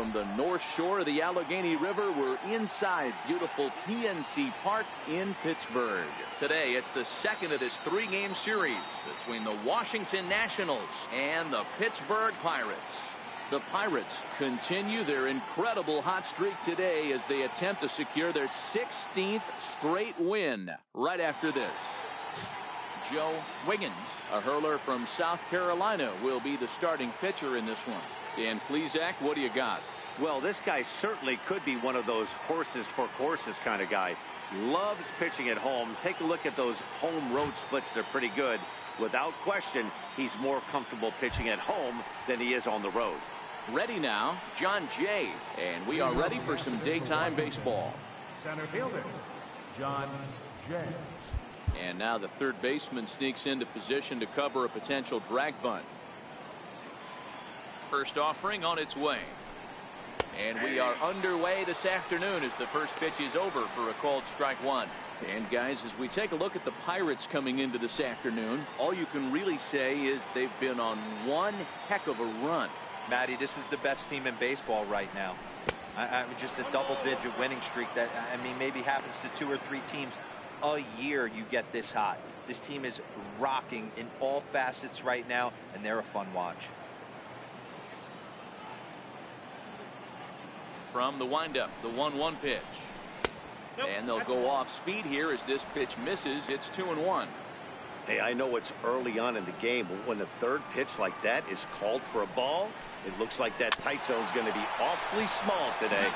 from the North Shore of the Allegheny River. We're inside beautiful PNC Park in Pittsburgh. Today, it's the second of this three-game series between the Washington Nationals and the Pittsburgh Pirates. The Pirates continue their incredible hot streak today as they attempt to secure their 16th straight win right after this. Joe Wiggins, a hurler from South Carolina, will be the starting pitcher in this one. Dan Plesac, what do you got? Well, this guy certainly could be one of those horses for courses kind of guy. Loves pitching at home. Take a look at those home road splits. They're pretty good. Without question, he's more comfortable pitching at home than he is on the road. Ready now, John Jay, and we are ready for some daytime baseball. Center fielder, John Jay. And now the third baseman sneaks into position to cover a potential drag bunt. First offering on its way. And we are underway this afternoon as the first pitch is over for a called strike one. And guys, as we take a look at the Pirates coming into this afternoon, all you can really say is they've been on one heck of a run. Matty, this is the best team in baseball right now. Just a double-digit winning streak that, I mean, maybe happens to 2 or 3 teams a year. You get this hot. This team is rocking in all facets right now, and they're a fun watch. From the windup, the 1-1 pitch. And they'll go off speed here as this pitch misses. It's 2-1. Hey, I know it's early on in the game, but when the third pitch like that is called for a ball, it looks like that tight zone is going to be awfully small today.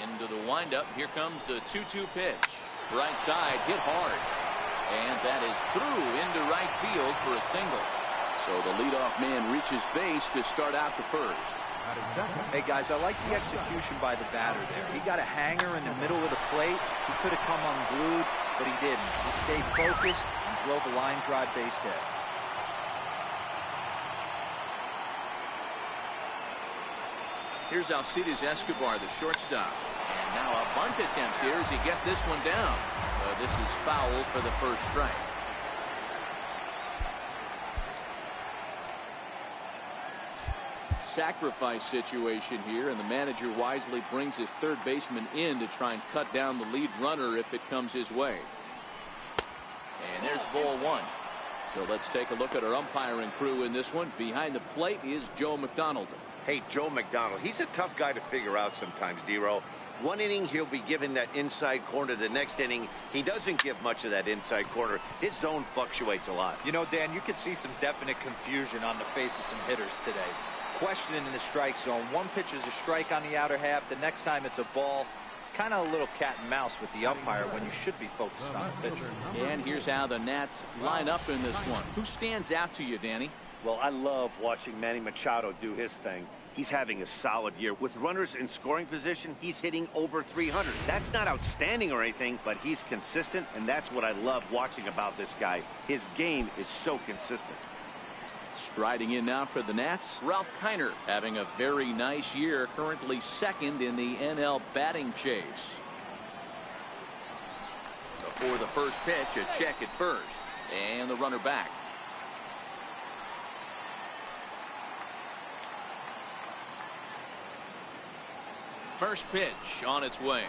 Into the windup. Here comes the 2-2 pitch. Right side, hit hard. And that is through into right field for a single. So the leadoff man reaches base to start out the first. Hey guys, I like the execution by the batter there. He got a hanger in the middle of the plate. He could have come unglued, but he didn't. He stayed focused and drove a line drive base hit. Here's Alcides Escobar, the shortstop. And now a bunt attempt here as he gets this one down. This is foul for the first strike. Sacrifice situation here, and the manager wisely brings his third baseman in to try and cut down the lead runner if it comes his way. And there's ball one. So let's take a look at our umpiring crew in this one. Behind the plate is Joe McDonald. Hey, Joe McDonald, he's a tough guy to figure out sometimes, D-Row. One inning, he'll be given that inside corner. The next inning, he doesn't give much of that inside corner. His zone fluctuates a lot. You know, Dan, you could see some definite confusion on the face of some hitters today. Questioning in the strike zone. One pitch is a strike on the outer half. The next time it's a ball. Kind of a little cat and mouse with the umpire when you should be focused on the pitcher. And here's how the Nats line up in this one. Who stands out to you, Danny? Well, I love watching Manny Machado do his thing. He's having a solid year. With runners in scoring position, he's hitting over 300. That's not outstanding or anything, but he's consistent, and that's what I love watching about this guy. His game is so consistent. Striding in now for the Nats, Ralph Kiner having a very nice year, currently second in the NL batting chase. Before the first pitch, a check at first, and the runner back. First pitch on its way,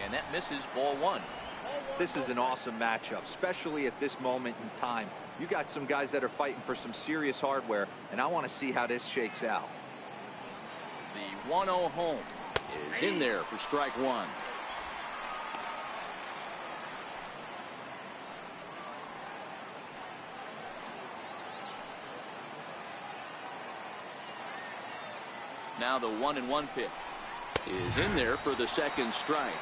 and that misses ball one. This is an awesome matchup, especially at this moment in time. You got some guys that are fighting for some serious hardware, and I want to see how this shakes out. The 1-0 home is in there for strike one. Now the 1-1 pitch is in there for the second strike.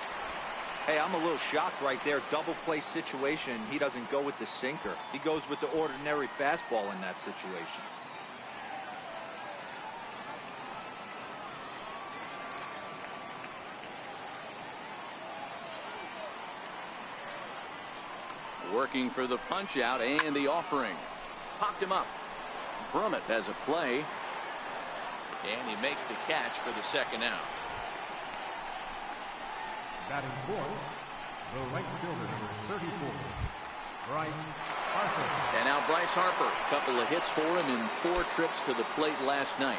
Hey, I'm a little shocked right there. Double play situation. He doesn't go with the sinker. He goes with the ordinary fastball in that situation. Working for the punch out and the offering. Popped him up. Brummett has a play. And he makes the catch for the second out. Batting fourth, the right fielder, number 34, Bryce Harper. And now Bryce Harper. A couple of hits for him in 4 trips to the plate last night.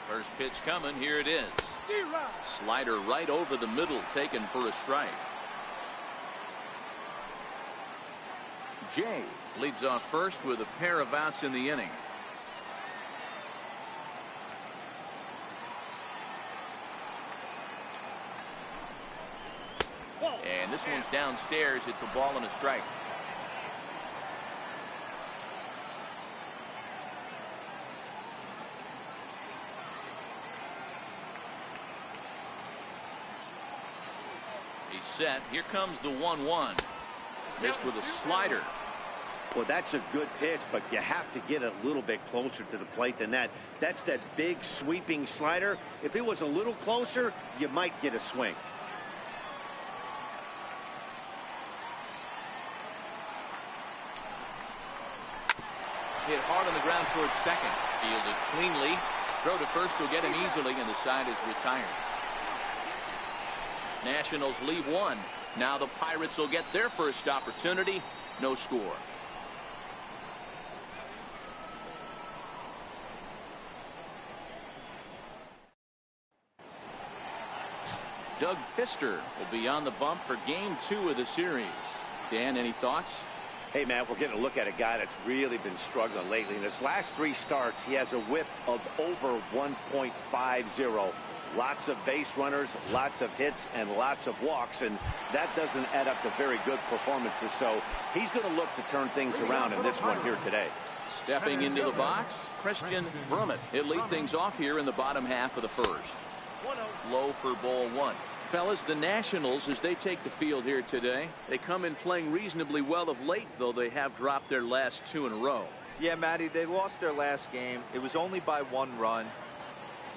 First pitch coming. Here it is. Slider right over the middle, taken for a strike. Jay leads off first with a pair of outs in the inning. And this one's downstairs. It's a ball and a strike. He's set. Here comes the 1-1. Missed with a slider. Well, that's a good pitch, but you have to get a little bit closer to the plate than that. That's that big sweeping slider. If it was a little closer, you might get a swing. Hit hard on the ground towards second. Fielded cleanly. Throw to first will get him easily, and the side is retired. Nationals leave one. Now the Pirates will get their first opportunity. No score. Doug Fister will be on the bump for game 2 of the series. Dan, any thoughts? Hey, man, we're getting a look at a guy that's really been struggling lately. In his last 3 starts, he has a whip of over 1.50. Lots of base runners, lots of hits, and lots of walks, and that doesn't add up to very good performances. So he's going to look to turn things around in this one here today. Stepping into the box, Christian Brummett. He'll lead things off here in the bottom half of the first. Low for ball 1. Fellas, the Nationals, as they take the field here today, they come in playing reasonably well of late, though they have dropped their last 2 in a row. Yeah, Matty, they lost their last game. It was only by 1 run.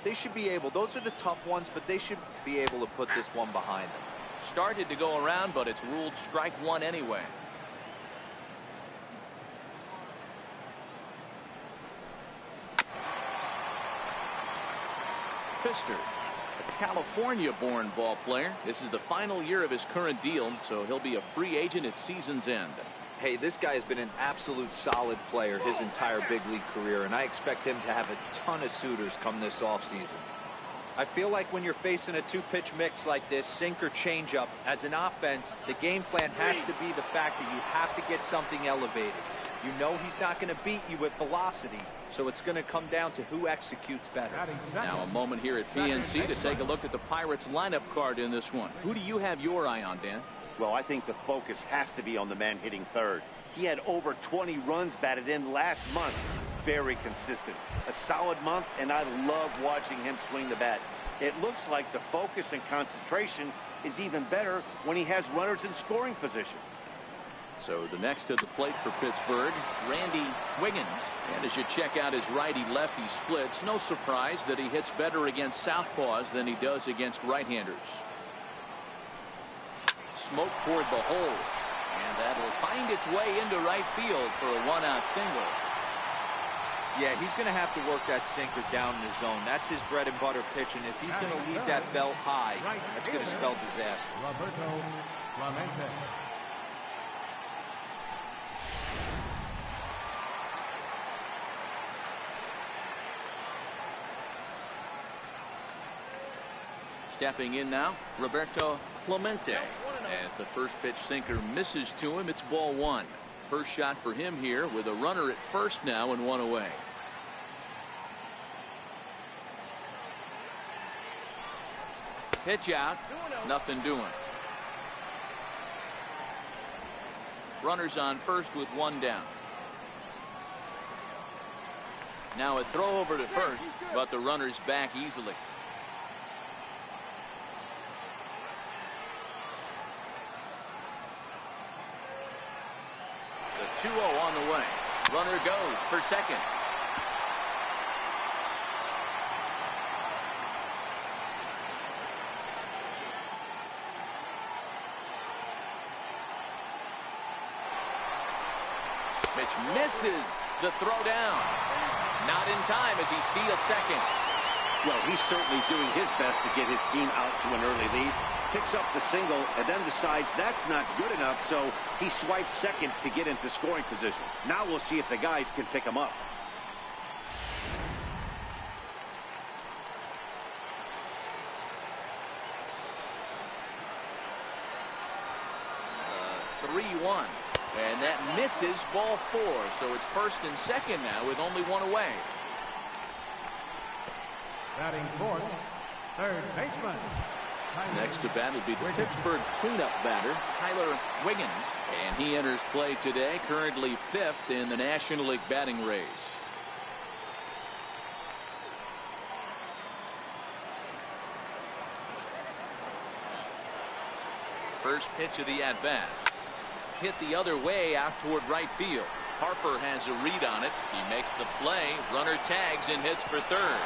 They should be able, those are the tough ones, but they should be able to put this one behind them. Started to go around, but it's ruled strike 1 anyway. Fister, a California-born ball player. This is the final year of his current deal, so he'll be a free agent at season's end. Hey, this guy has been an absolute solid player his entire big league career, and I expect him to have a ton of suitors come this offseason. I feel like when you're facing a 2-pitch mix like this, sink or changeup, as an offense, the game plan has to be the fact that you have to get something elevated. You know he's not going to beat you with velocity, so it's going to come down to who executes better. Now a moment here at PNC to take a look at the Pirates lineup card in this one. Who do you have your eye on, Dan? Well, I think the focus has to be on the man hitting third. He had over 20 runs batted in last month. Very consistent. A solid month, and I love watching him swing the bat. It looks like the focus and concentration is even better when he has runners in scoring position. So the next to the plate for Pittsburgh, Randy Wiggins. And as you check out his righty-lefty splits, no surprise that he hits better against southpaws than he does against right-handers. Smoke toward the hole, and that'll find its way into right field for a 1-out single. Yeah, he's going to have to work that sinker down in the zone. That's his bread and butter pitch, and if he's going to leave that belt high, that's going to spell disaster. Roberto Clemente. Stepping in now, Roberto Clemente. As the first pitch sinker misses to him, it's ball 1. First shot for him here with a runner at first now and 1 away. Pitch out, nothing doing. Runners on first with 1 down. Now a throw over to first, but the runner's back easily. The 2-0 on the way. Runner goes for second. Pitch misses the throw down. Not in time as he steals second. Well, he's certainly doing his best to get his team out to an early lead. Picks up the single and then decides that's not good enough, so he swipes second to get into scoring position. Now we'll see if the guys can pick him up. Uh, 3-1. And that misses ball 4. So it's first and second now with only one away. Batting fourth, third baseman. Next to bat will be the Pittsburgh cleanup batter, Tyler Wiggins. And he enters play today, currently 5th in the National League batting race. First pitch of the at-bat. Hit the other way out toward right field. Harper has a read on it. He makes the play. Runner tags and hits for third.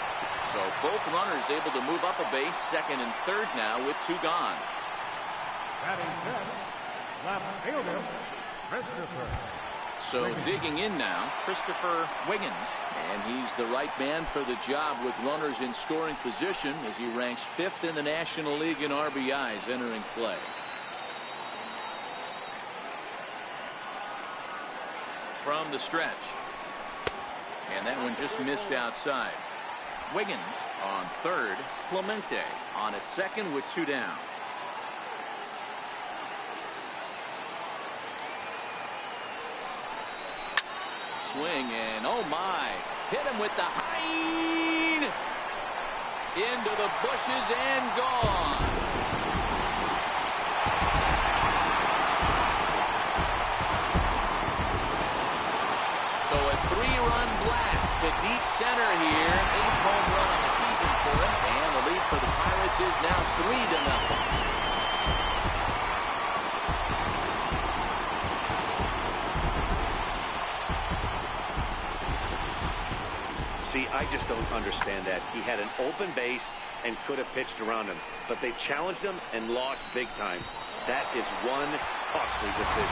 So both runners able to move up a base, second and third now with 2 gone. Batting fifth, left fielder, Christopher. So digging in now, Christopher Wiggins. And he's the right man for the job with runners in scoring position as he ranks 5th in the National League in RBIs entering play. From the stretch. And that one just missed outside. Wiggins on third. Clemente on at second with 2 down. Swing and oh my. Hit him with the hind. Into the bushes and gone. So a 3-run blast to deep center here. 8th home run on the season for him. And the lead for the Pirates is now 3-0. See, I just don't understand that. He had an open base and could have pitched around him. But they challenged him and lost big time. That is one costly decision.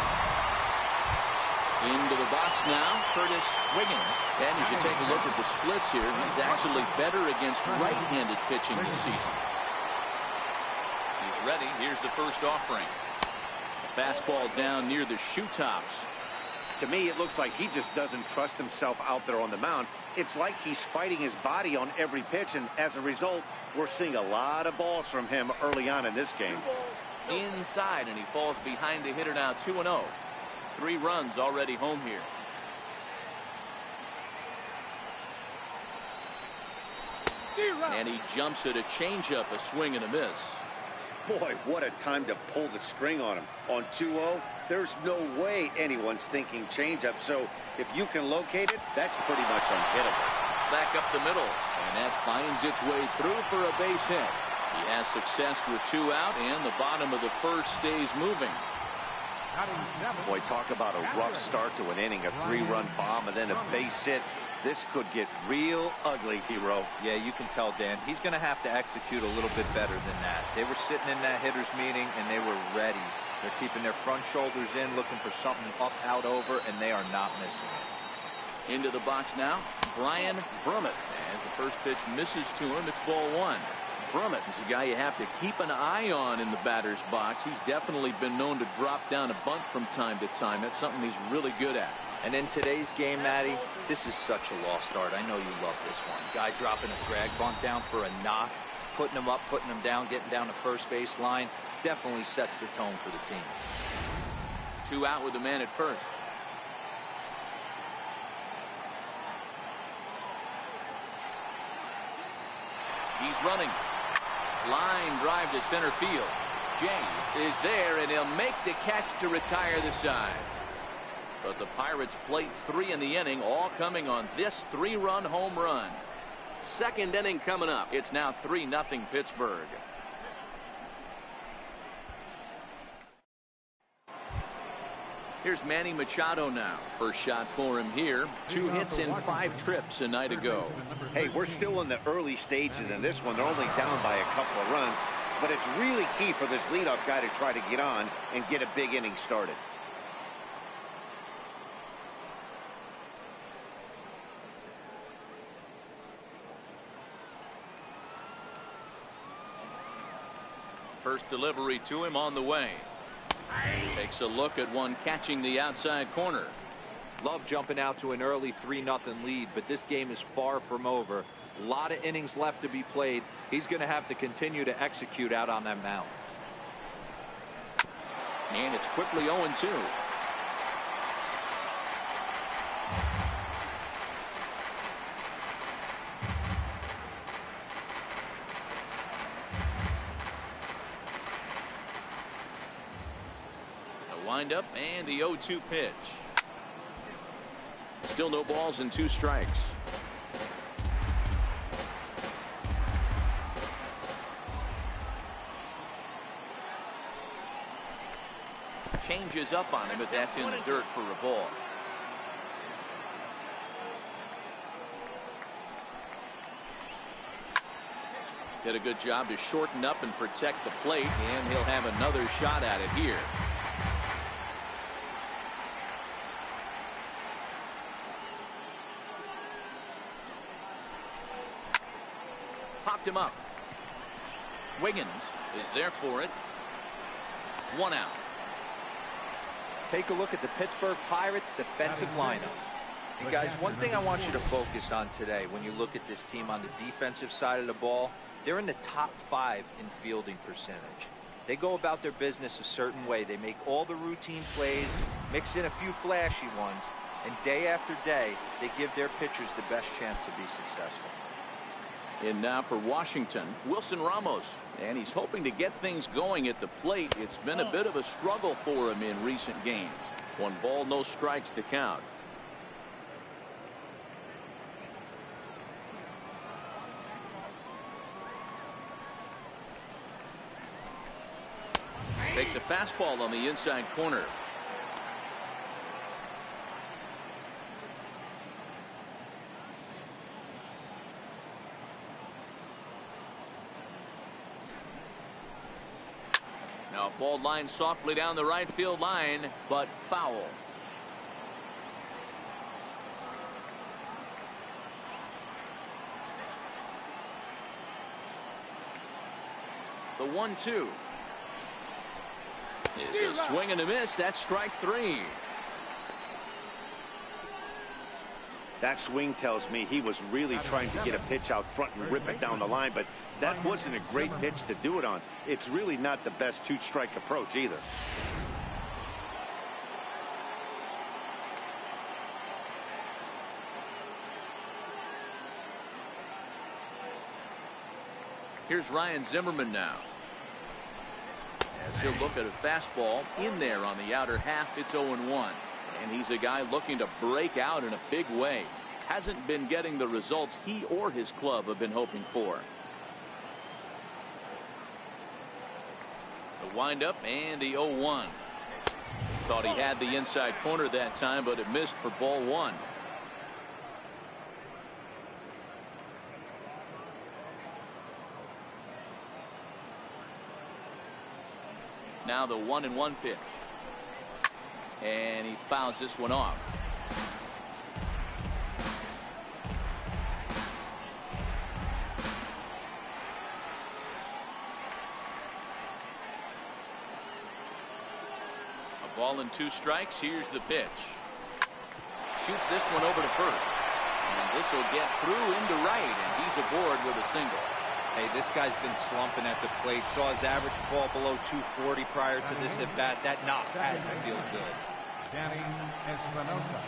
Into the box now, Curtis Wiggins. And as you take a look at the splits here, he's actually better against right-handed pitching this season. He's ready. Here's the first offering. Fastball down near the shoe tops. To me, it looks like he just doesn't trust himself out there on the mound. It's like he's fighting his body on every pitch, and as a result, we're seeing a lot of balls from him early on in this game. Inside, and he falls behind the hitter now 2-0. 3 runs already home here. And he jumps at a changeup, a swing and a miss. Boy, what a time to pull the string on him. On 2-0, there's no way anyone's thinking changeup. So if you can locate it, that's pretty much unhittable. Back up the middle, and that finds its way through for a base hit. He has success with 2 out, and the bottom of the first stays moving. Boy, talk about a rough start to an inning, a 3-run bomb, and then a base hit. This could get real ugly, Hero. Yeah, you can tell, Dan. He's going to have to execute a little bit better than that. They were sitting in that hitter's meeting, and they were ready. They're keeping their front shoulders in, looking for something up, out, over, and they are not missing it. Into the box now, Brian Brummett. As the first pitch misses to him, it's ball 1. Brummett is a guy you have to keep an eye on in the batter's box. He's definitely been known to drop down a bunt from time to time. That's something he's really good at. And in today's game, Matty, this is such a lost art. I know you love this one. Guy dropping a drag bunt down for a knock, putting him up, putting him down, getting down the first base line. Definitely sets the tone for the team. 2 out with the man at first. He's running. Line drive to center field. Jay is there, and he'll make the catch to retire the side. But the Pirates played 3 in the inning, all coming on this 3-run home run. Second inning coming up. It's now 3-0 Pittsburgh. Here's Manny Machado now. First shot for him here. 2 hits in 5 trips a night ago. Hey, we're still in the early stages in this one. They're only down by a couple of runs. But it's really key for this leadoff guy to try to get on and get a big inning started. First delivery to him on the way. Takes a look at one catching the outside corner. Love jumping out to an early 3-0 lead, but this game is far from over. A lot of innings left to be played. He's going to have to continue to execute out on that mound. And it's quickly 0-2. The windup and the 0-2 pitch. Still no balls and 2 strikes. Changes up on him, but that's in the dirt for a ball. Did a good job to shorten up and protect the plate, and he'll have another shot at it here. Popped him up. Wiggins is there for it. 1 out. Take a look at the Pittsburgh Pirates defensive lineup. And guys, one thing I want you to focus on today when you look at this team on the defensive side of the ball, they're in the top 5 in fielding percentage. They go about their business a certain way. They make all the routine plays, mix in a few flashy ones, and day after day, they give their pitchers the best chance to be successful. In now for Washington, Wilson Ramos, and he's hoping to get things going at the plate. It's been a bit of a struggle for him in recent games. 1 ball, no strikes to count. Takes a fastball on the inside corner. Now ball line softly down the right field line, but foul. The 1-2 is a swing and a miss. That's strike 3. That swing tells me he was really trying to get a pitch out front and rip it down the line, but that wasn't a great pitch to do it on. It's really not the best 2-strike approach either. Here's Ryan Zimmerman now. As he'll look at a fastball in there on the outer half. It's 0-1. And he's a guy looking to break out in a big way. Hasn't been getting the results he or his club have been hoping for. The windup and the 0-1. Thought he had the inside corner that time, but it missed for ball 1. Now the 1-1 pitch. And he fouls this one off. A ball and 2 strikes. Here's the pitch. Shoots this one over to first. And this will get through into right, and he's aboard with a single. Hey, this guy's been slumping at the plate. Saw his average fall below 240 prior to this at bat. That knock had to feel good. Danny Espinosa.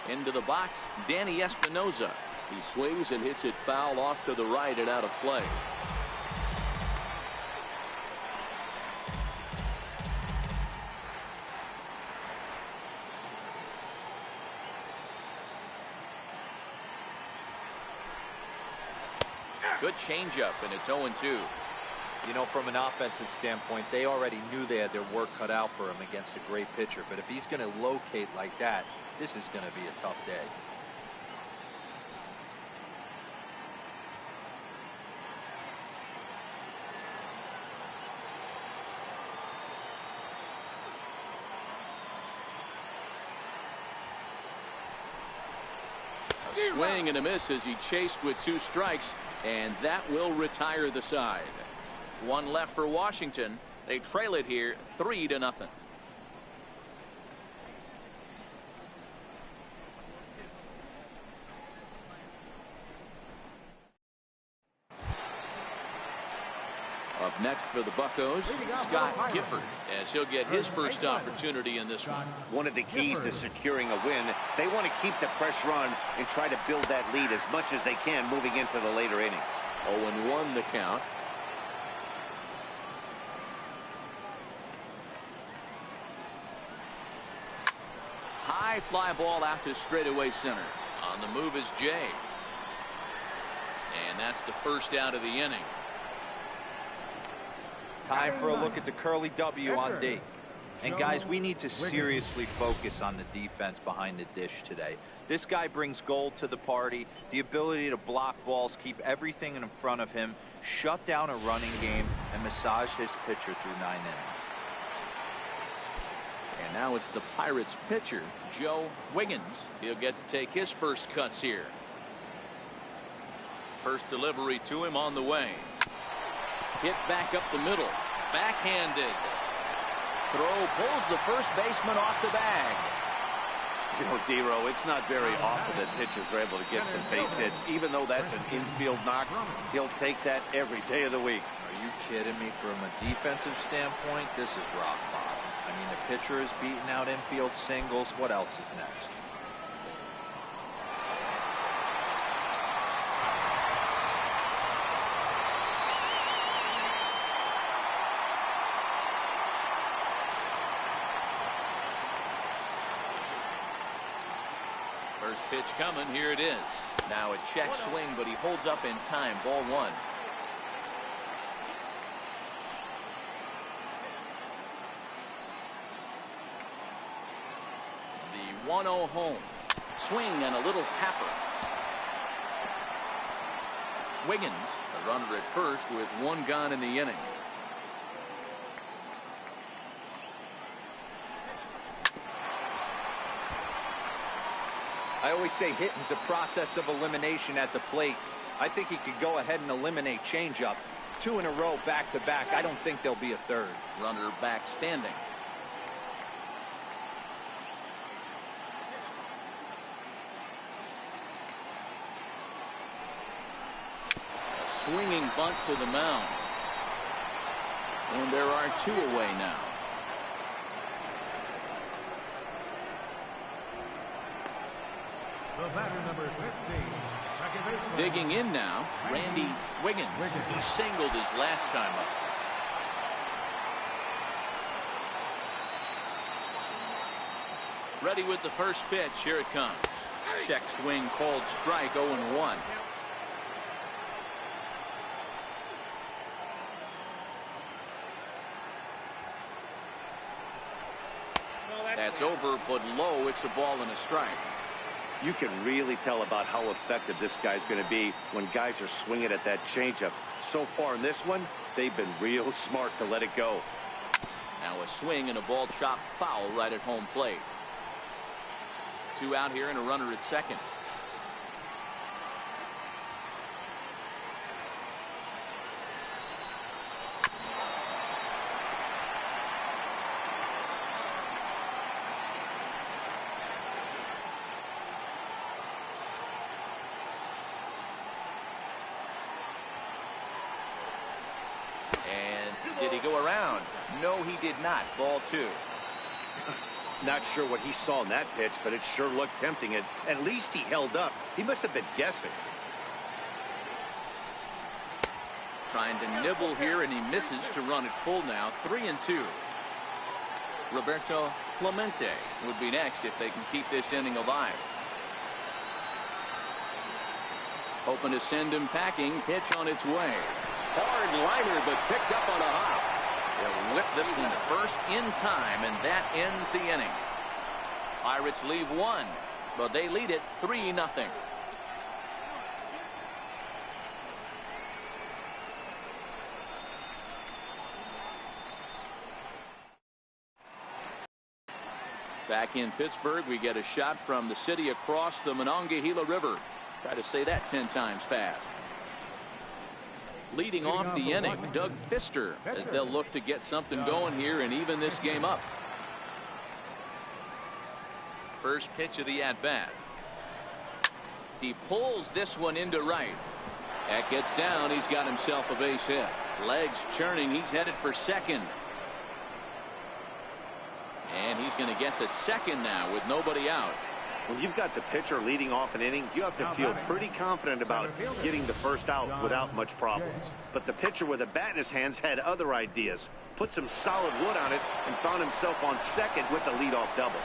Into the box, Danny Espinosa. He swings and hits it foul off to the right and out of play. Good changeup, and it's 0-2. You know, from an offensive standpoint, they already knew they had their work cut out for him against a great pitcher. But if he's going to locate like that, this is going to be a tough day. A swing and a miss as he chased with 2 strikes, and that will retire the side. 1 left for Washington. They trail it here 3-0. Up next for the Buccos, Scott Gifford, as he'll get his first opportunity in this one. One of the keys to securing a win, they want to keep the pressure on and try to build that lead as much as they can moving into the later innings. 0-1 the count. High fly ball out to straightaway center. On the move is Jay. And that's the first out of the inning. Time for a look at the curly W on D. And guys, we need to seriously focus on the defense behind the dish today. This guy brings gold to the party, the ability to block balls, keep everything in front of him, shut down a running game, and massage his pitcher through 9 innings. And now it's the Pirates pitcher, Joe Wiggins. He'll get to take his first cuts here. First delivery to him on the way. Hit back up the middle. Backhanded. Throw pulls the first baseman off the bag. You know, D-Row, it's not very often that pitchers are able to get some base hits. Even though that's an infield knock, he'll take that every day of the week. Are you kidding me? From a defensive standpoint, this is rock bottom. I mean, the pitcher is beating out infield singles. What else is next? First pitch coming. Here it is. Now a check swing, but he holds up in time. Ball 1. The 1-0 home. Swing and a little tapper. Wiggins, a runner at first with 1 gone in the inning. I always say hitting's a process of elimination at the plate. I think he could go ahead and eliminate changeup. 2 in a row back to back. I don't think there'll be a third. Runner back standing. A swinging bunt to the mound. And there are 2 away now. The batter, number 15, second baseman. Digging in now, Randy Wiggins. He singled his last time up. Ready with the first pitch. Here it comes. Check swing called strike. 0-1. That's over, but low. It's a ball and a strike. You can really tell about how effective this guy's going to be when guys are swinging at that changeup. So far in this one, they've been real smart to let it go. Now a swing and a ball chopped foul right at home plate. 2 out here and a runner at second. Did he go around? No, he did not. Ball 2. Not sure what he saw in that pitch, but it sure looked tempting. And at least he held up. He must have been guessing. Trying to nibble here, and he misses to run it full now. 3-2. Roberto Clemente would be next if they can keep this inning alive. Hoping to send him packing. Pitch on its way. Hard liner, but picked up on a hop. They'll whip this one to first in time, and that ends the inning. Pirates leave 1, but they lead it 3-0. Back in Pittsburgh, we get a shot from the city across the Monongahela River. Try to say that 10 times fast. Leading off the inning, Doug Fister, as they'll look to get something going here and even this game up. First pitch of the at-bat. He pulls this one into right. That gets down. He's got himself a base hit. Legs churning. He's headed for second. And he's going to get to second now with nobody out. When you've got the pitcher leading off an inning, you have to feel pretty confident about getting the first out without much problems. But the pitcher with a bat in his hands had other ideas. Put some solid wood on it and found himself on second with the leadoff double.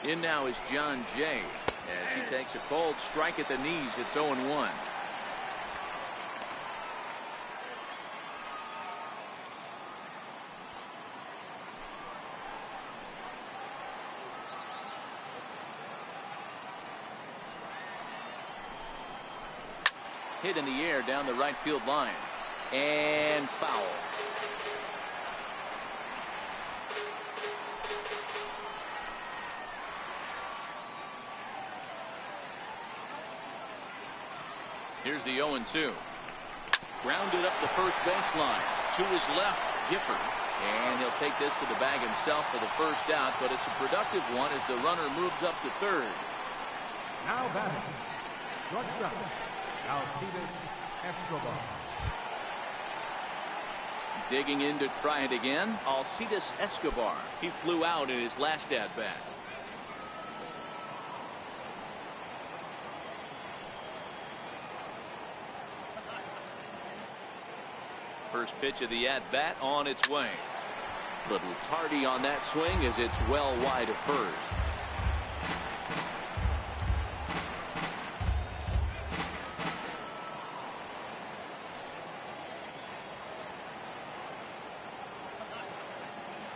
In now is John Jay as he takes a cold strike at the knees. It's 0-1. Hit in the air down the right field line and foul. Here's the 0-2. Grounded up the first baseline. To his left, Gifford. And he'll take this to the bag himself for the first out, but it's a productive one as the runner moves up to third. Now batting, shortstop, Alcides Escobar. Digging in to try it again, Alcides Escobar. He flew out in his last at-bat. First pitch of the at-bat on its way. Little tardy on that swing as it's well wide of first.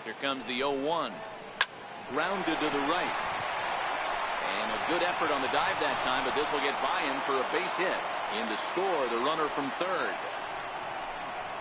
Here comes the 0-1. Grounded to the right. And a good effort on the dive that time, but this will get by him for a base hit. In to score the runner from third.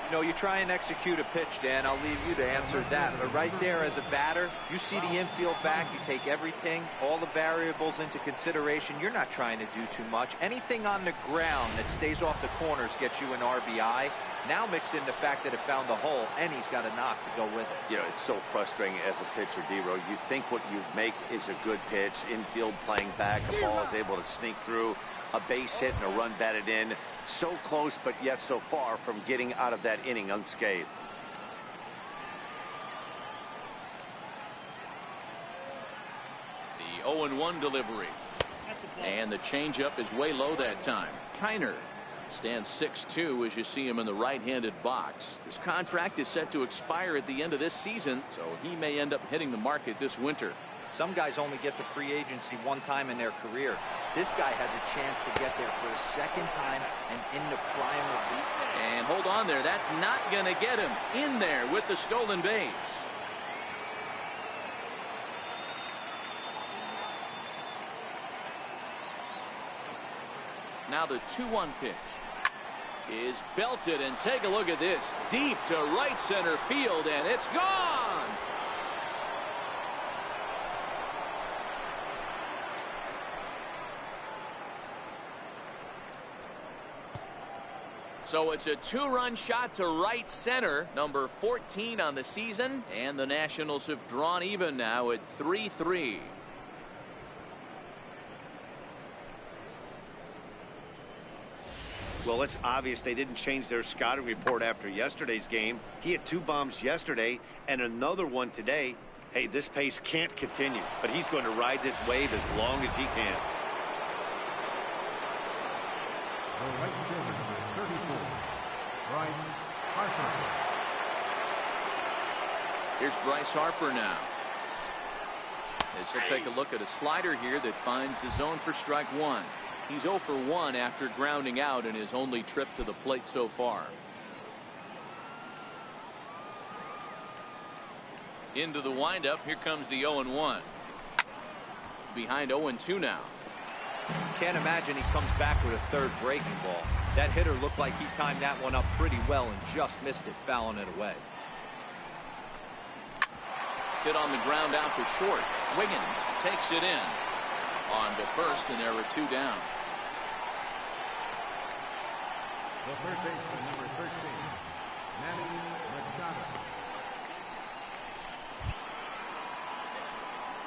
You know, you try and execute a pitch, Dan. I'll leave you to answer that. But right there as a batter, you see the infield back. You take everything, all the variables into consideration. You're not trying to do too much. Anything on the ground that stays off the corners gets you an RBI. Now mix in the fact that it found the hole, and he's got a knock to go with it. You know, it's so frustrating as a pitcher, D-Row. You think what you make is a good pitch. Infield playing back. The ball is able to sneak through. A base hit and a run batted in. So close, but yet so far from getting out of that inning unscathed. The 0-1 delivery. And the changeup is way low that time. Kiner stands 6'2" as you see him in the right-handed box. His contract is set to expire at the end of this season, so he may end up hitting the market this winter. Some guys only get to free agency one time in their career. This guy has a chance to get there for a second time and in the prime of the... And hold on there. That's not going to get him in there with the stolen base. Now the 2-1 pitch is belted, and take a look at this. Deep to right center field, and it's gone. So it's a 2-run shot to right center, number 14 on the season, and the Nationals have drawn even now at 3-3. Well, it's obvious they didn't change their scouting report after yesterday's game. He had 2 bombs yesterday and another one today. Hey, this pace can't continue, but he's going to ride this wave as long as he can. The right fielder, number 34, Bryce Harper. Here's Bryce Harper now. As he'll take a look at a slider here that finds the zone for strike one. He's 0 for 1 after grounding out in his only trip to the plate so far. Into the windup. Here comes the 0-1. Behind 0-2 now. Can't imagine he comes back with a third breaking ball. That hitter looked like he timed that one up pretty well and just missed it, fouling it away. Hit on the ground out to short. Wiggins takes it in. On to first, and there were 2 down. The third baseman, number 13, Manny Machado.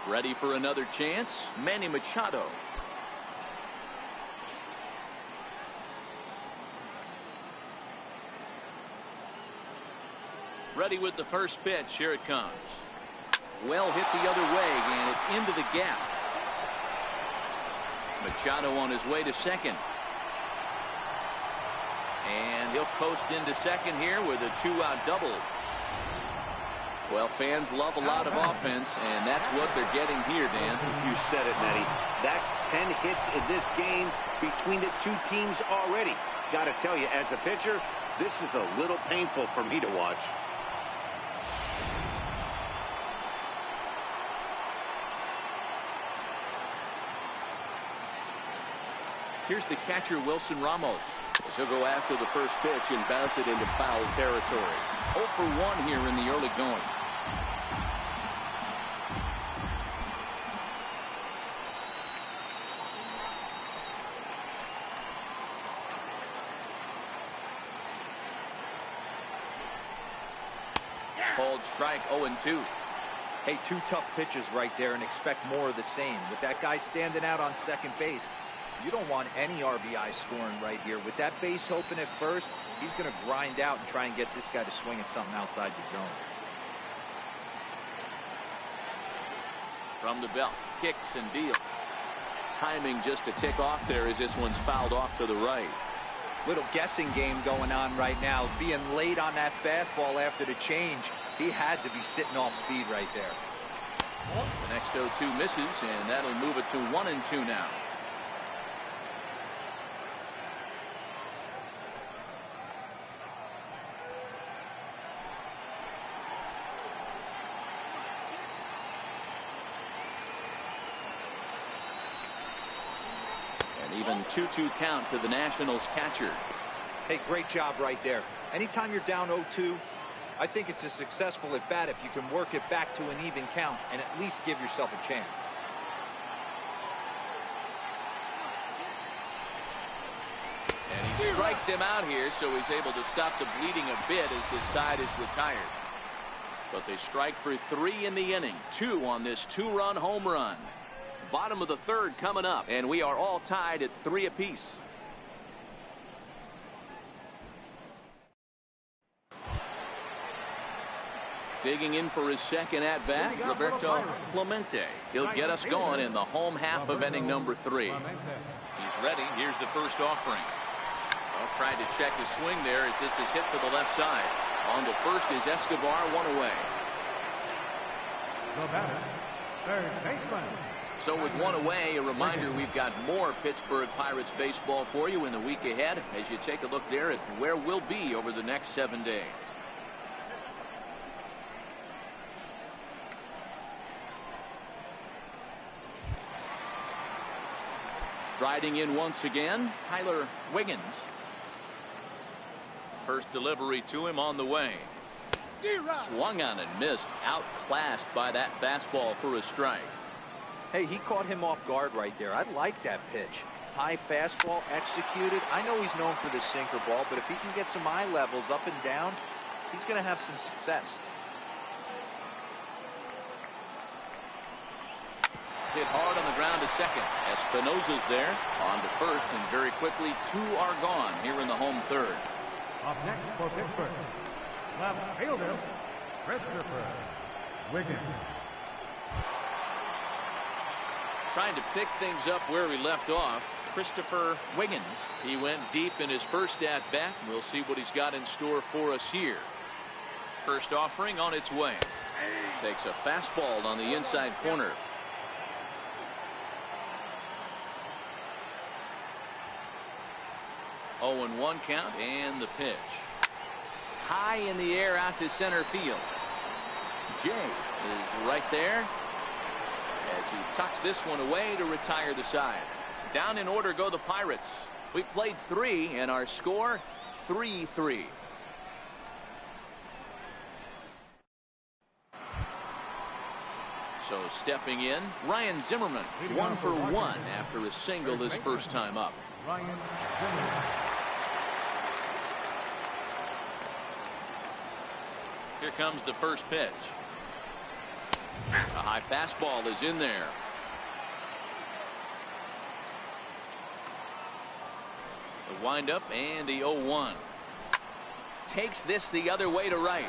Ready for another chance, Manny Machado. Ready with the first pitch. Here it comes. Well hit the other way, and it's into the gap. Machado on his way to second. And he'll coast into second here with a 2-out double. Well, fans love a lot of offense, and that's what they're getting here, Dan. You said it, Nettie. That's 10 hits in this game between the 2 teams already. Got to tell you, as a pitcher, this is a little painful for me to watch. Here's the catcher, Wilson Ramos. As he'll go after the first pitch and bounce it into foul territory. 0 for 1 here in the early going. Called strike, 0-2. Hey, 2 tough pitches right there, and expect more of the same. With that guy standing out on second base, you don't want any RBI scoring right here. With that base open at first, he's going to grind out and try and get this guy to swing at something outside the zone. From the belt, kicks and deals. Timing just a tick off there as this one's fouled off to the right. Little guessing game going on right now. Being late on that fastball after the change, he had to be sitting off speed right there. The next 0-2 misses, and that'll move it to 1-2 now. Even 2-2 count to the Nationals catcher. Hey, great job right there. Anytime you're down 0-2, I think it's a successful at bat if you can work it back to an even count and at least give yourself a chance. And he strikes him out here, so he's able to stop the bleeding a bit as this side is retired. But they strike for 3 in the inning. 2 on this 2-run home run. Bottom of the third coming up, and we are all tied at 3 apiece. Digging in for his second at-bat, Roberto Clemente. He'll get us going in the home half of inning number 3. He's ready. Here's the first offering. Well, trying to check his swing there as this is hit to the left side. On to first is Escobar, 1 away. The batter, third baseman. So with 1 away, a reminder we've got more Pittsburgh Pirates baseball for you in the week ahead as you take a look there at where we'll be over the next 7 days. Striding in once again, Tyler Wiggins. First delivery to him on the way. Swung on and missed, outclassed by that fastball for a strike. Hey, he caught him off guard right there. I like that pitch. High fastball executed. I know he's known for the sinker ball, but if he can get some eye levels up and down, he's going to have some success. Hit hard on the ground to second. Espinosa's there. On to first, and very quickly 2 are gone here in the home third. Up next for Pittsburgh, left fielder, Christopher Wiggins. Trying to pick things up where we left off, Christopher Wiggins. He went deep in his first at-bat. We'll see what he's got in store for us here. First offering on its way. Takes a fastball on the inside corner. Oh, and 1 count, and the pitch. High in the air out to center field. Jay is right there as he tucks this one away to retire the side. Down in order go the Pirates. We played 3 and our score 3-3. So stepping in, Ryan Zimmerman, 1 for 1 after a single his first time up. Ryan Zimmerman. Here comes the first pitch. A high fastball is in there. The windup and the 0-1. Takes this the other way to right.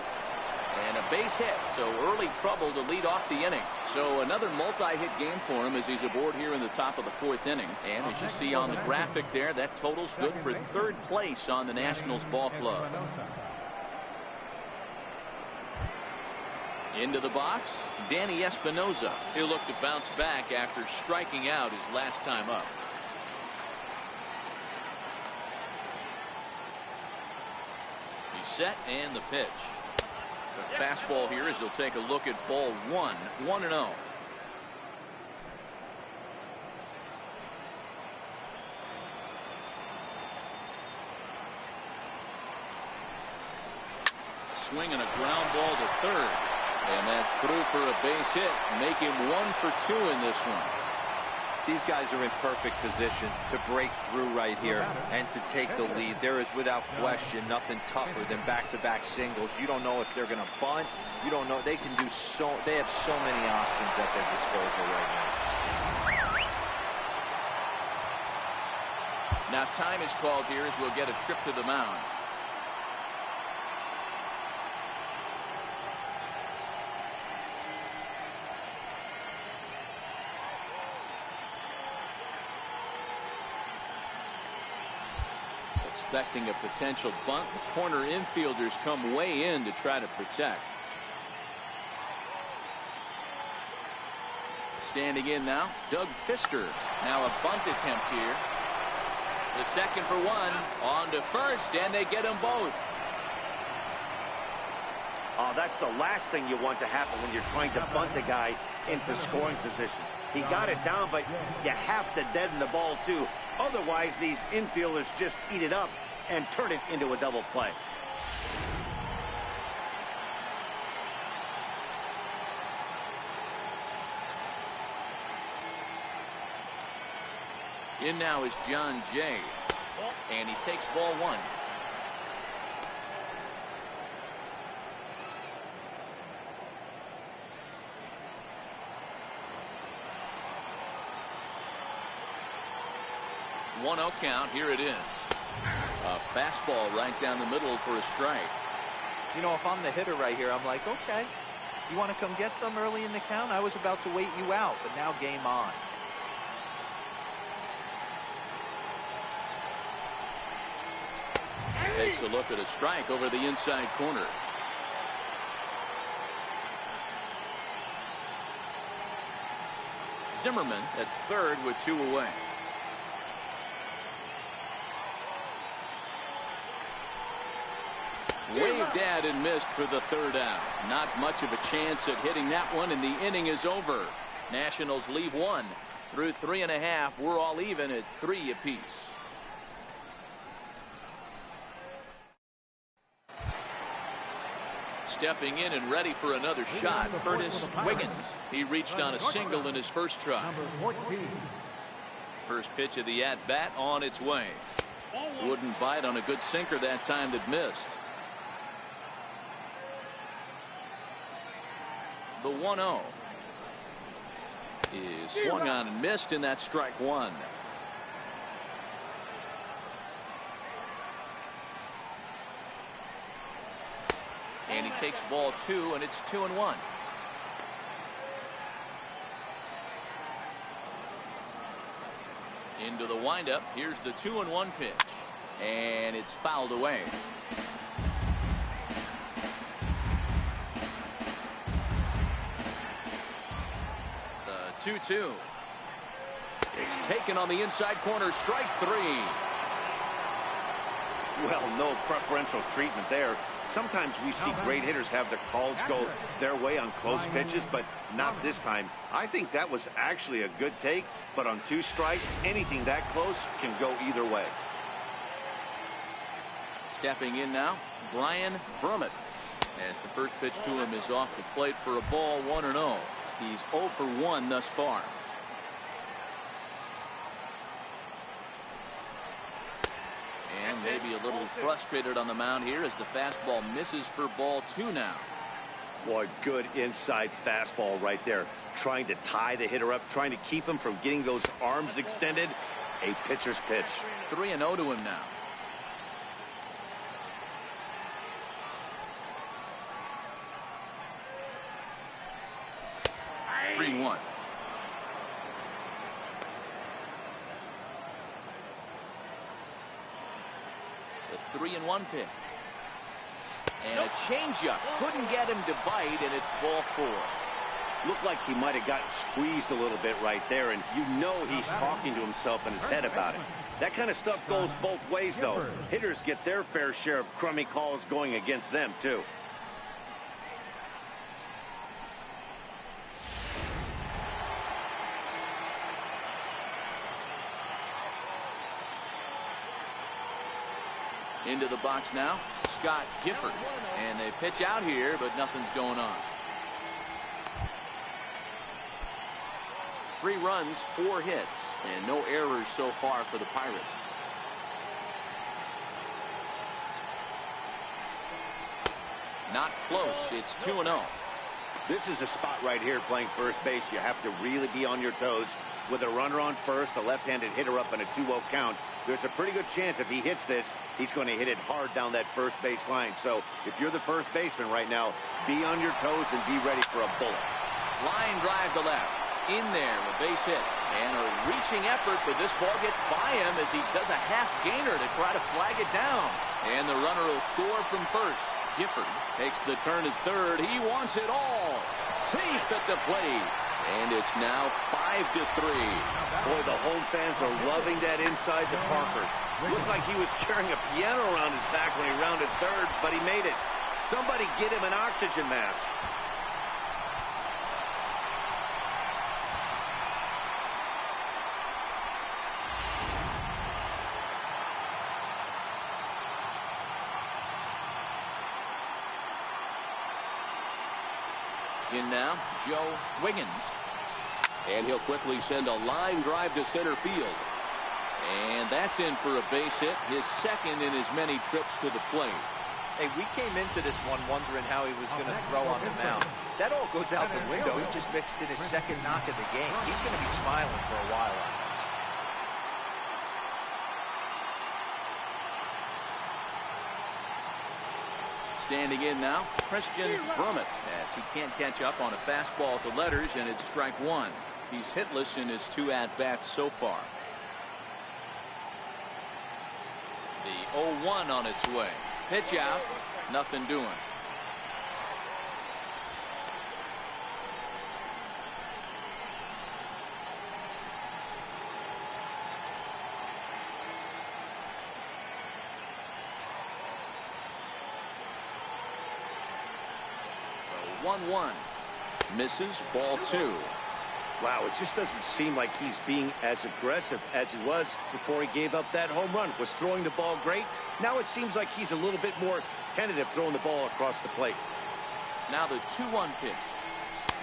And a base hit, so early trouble to lead off the inning. So another multi-hit game for him as he's aboard here in the top of the 4th inning. And as you see on the graphic there, that total's good for 3rd place on the Nationals ball club. Into the box, Danny Espinoza. He'll look to bounce back after striking out his last time up. He's set and the pitch. The fastball here as he'll take a look at ball 1, 1-0. Swing and a ground ball to third. And that's through for a base hit. Make him 1 for 2 in this one. These guys are in perfect position to break through right here and to take the lead. There is without question nothing tougher than back-to-back singles. You don't know if they're going to bunt. You don't know. They can do so. They have so many options at their disposal right now. Now time is called here as we'll get a trip to the mound. Expecting a potential bunt. The corner infielders come way in to try to protect. Standing in now, Doug Fister. Now a bunt attempt here. The second for 1. On to first, and they get them both. Oh, that's the last thing you want to happen when you're trying to bunt a guy into scoring position. He got it down, but you have to deaden the ball too. Otherwise, these infielders just eat it up and turn it into a double play. In now is John Jay. And he takes ball 1. One 0 count. Here it is. A fastball right down the middle for a strike. You know, if I'm the hitter right here, I'm like, okay, you want to come get some early in the count? I was about to wait you out, but now game on. Takes a look at a strike over the inside corner. Zimmerman at third with 2 away. Waved at and missed for the 3rd out. Not much of a chance at hitting that one, and the inning is over. Nationals leave 1. Through 3.5, we're all even at 3 apiece. Stepping in and ready for another shot, Curtis Wiggins. He reached on a single in his first try. Number 14. First pitch of the at-bat on its way. Wouldn't bite on a good sinker that time that missed. The 1-0 is swung on and missed, and that's strike 1. And he takes ball 2, and it's 2-1. Into the windup. Here's the 2-1 pitch, and it's fouled away. The 2-2. It's taken on the inside corner. Strike 3. Well, no preferential treatment there. Sometimes we see great hitters have their calls go their way on close pitches, but not this time. I think that was actually a good take, but on 2 strikes, anything that close can go either way. Stepping in now, Brian Brummett, as the first pitch to him is off the plate for a ball, 1-0. He's 0 for 1 thus far. And maybe a little frustrated on the mound here as the fastball misses for ball 2 now. Boy, good inside fastball right there. Trying to tie the hitter up, trying to keep him from getting those arms extended. A pitcher's pitch. 3-0 to him now. One. The 3-1 pitch. And a changeup. Couldn't get him to bite, and it's ball 4. Looked like he might have gotten squeezed a little bit right there, and you know he's talking to himself in his head about it. That kind of stuff goes both ways, though. Hitters get their fair share of crummy calls going against them, too. Into the box now, Scott Gifford. And they pitch out here, but nothing's going on. 3 runs, 4 hits, and no errors so far for the Pirates. Not close. It's 2-0. This is a spot right here playing first base. You have to really be on your toes. With a runner on first, a left-handed hitter up, and a 2-0 count, there's a pretty good chance if he hits this, he's going to hit it hard down that first base line. So if you're the first baseman right now, be on your toes and be ready for a bullet. Line drive to left. In there, a base hit. And a reaching effort, but this ball gets by him as he does a half gainer to try to flag it down. And the runner will score from first. Gifford takes the turn at third. He wants it all. Safe at the plate. And it's now 5-3. Boy, the home fans are loving that inside to Parker. Looked like he was carrying a piano around his back when he rounded third, but he made it. Somebody get him an oxygen mask. In now, Joe Wiggins. And he'll quickly send a line drive to center field. And that's in for a base hit, his second in as many trips to the plate. Hey, we came into this one wondering how he was going to throw on the mound. That all goes out the window. He just mixed in his second knock of the game. He's going to be smiling for a while on this. Standing in now, Christian Brummett, as he can't catch up on a fastball to letters, and it's strike 1. He's hitless in his 2 at-bats so far. The 0-1 on its way. Pitch out, nothing doing. The 1-1 misses, ball 2. Wow, it just doesn't seem like he's being as aggressive as he was before he gave up that home run. Was throwing the ball great. Now it seems like he's a little bit more tentative throwing the ball across the plate. Now the 2-1 pitch.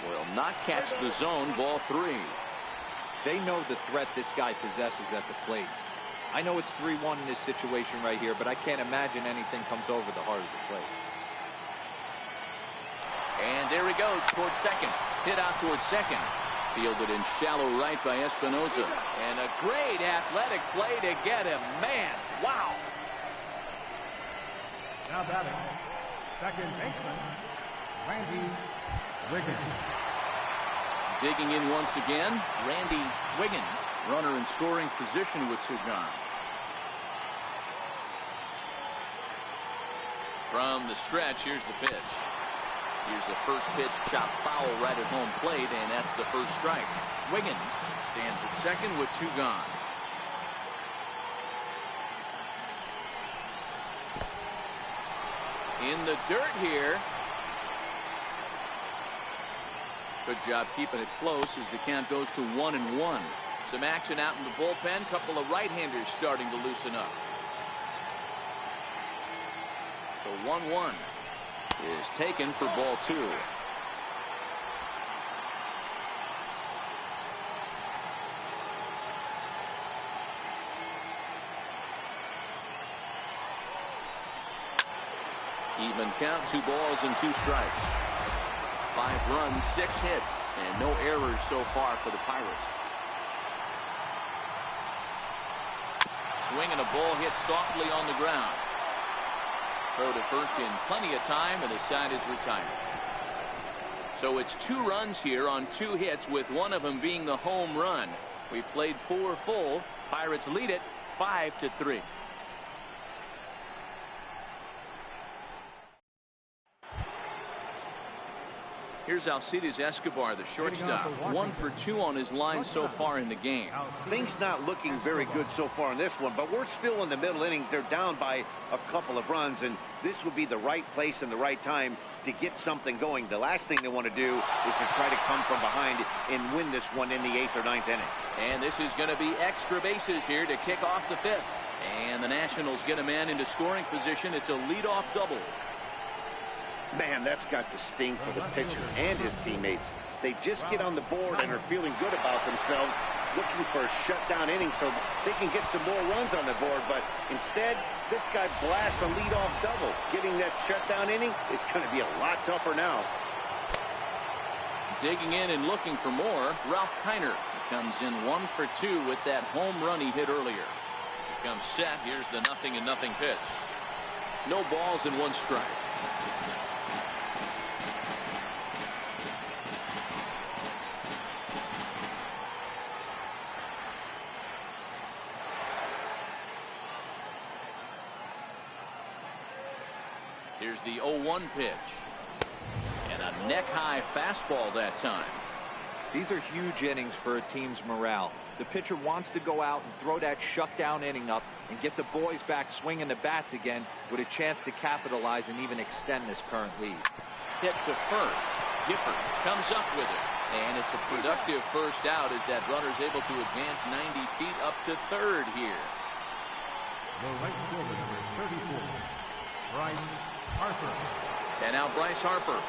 Will not catch the zone, ball 3. They know the threat this guy possesses at the plate. I know it's 3-1 in this situation right here, but I can't imagine anything comes over the heart of the plate. And there he goes towards second. Hit out towards second. Fielded in shallow right by Espinosa. And a great athletic play to get him. Man, wow. Now batting, second baseman, Randy Wiggins. Digging in once again, Randy Wiggins. Runner in scoring position with Sugan. From the stretch, here's the pitch. Here's the first pitch, chopped foul right at home plate, and that's the first strike. Wiggins stands at second with 2 gone. in the dirt here. Good job keeping it close as the count goes to 1-1. Some action out in the bullpen. Couple of right-handers starting to loosen up. So 1-1 is taken for ball 2. Even count, 2 balls and 2 strikes. 5 runs, 6 hits, and no errors so far for the Pirates. Swing and a ball hit softly on the ground. Throw to first in plenty of time, and the side is retired. So it's 2 runs here on 2 hits, with one of them being the home run. We played 4 full. Pirates lead it 5-3. Here's Alcides Escobar, the shortstop. 1 for 2 on his line so far in the game. Things not looking very good so far in this one, but we're still in the middle innings. They're down by a couple of runs, and this would be the right place and the right time to get something going. The last thing they want to do is to try to come from behind and win this one in the 8th or 9th inning. And this is going to be extra bases here to kick off the 5th. And the Nationals get a man into scoring position. It's a leadoff double. Man, that's got to sting for the pitcher and his teammates. They just get on the board and are feeling good about themselves, looking for a shutdown inning so they can get some more runs on the board. But instead, this guy blasts a leadoff double. Getting that shutdown inning is going to be a lot tougher now. Digging in and looking for more, Ralph Kiner comes in 1 for 2 with that home run he hit earlier. He comes set. Here's the 0-0 pitch. No balls and 1 strike. Here's the 0-1 pitch. And a neck-high fastball that time. These are huge innings for a team's morale. The pitcher wants to go out and throw that shutdown inning up and get the boys back swinging the bats again with a chance to capitalize and even extend this current lead. Hit to first. Gifford comes up with it. And it's a productive first out as that runner's able to advance 90 feet up to third here. The right fielder, number 34, Bryce Harper. And now Bryce Harper.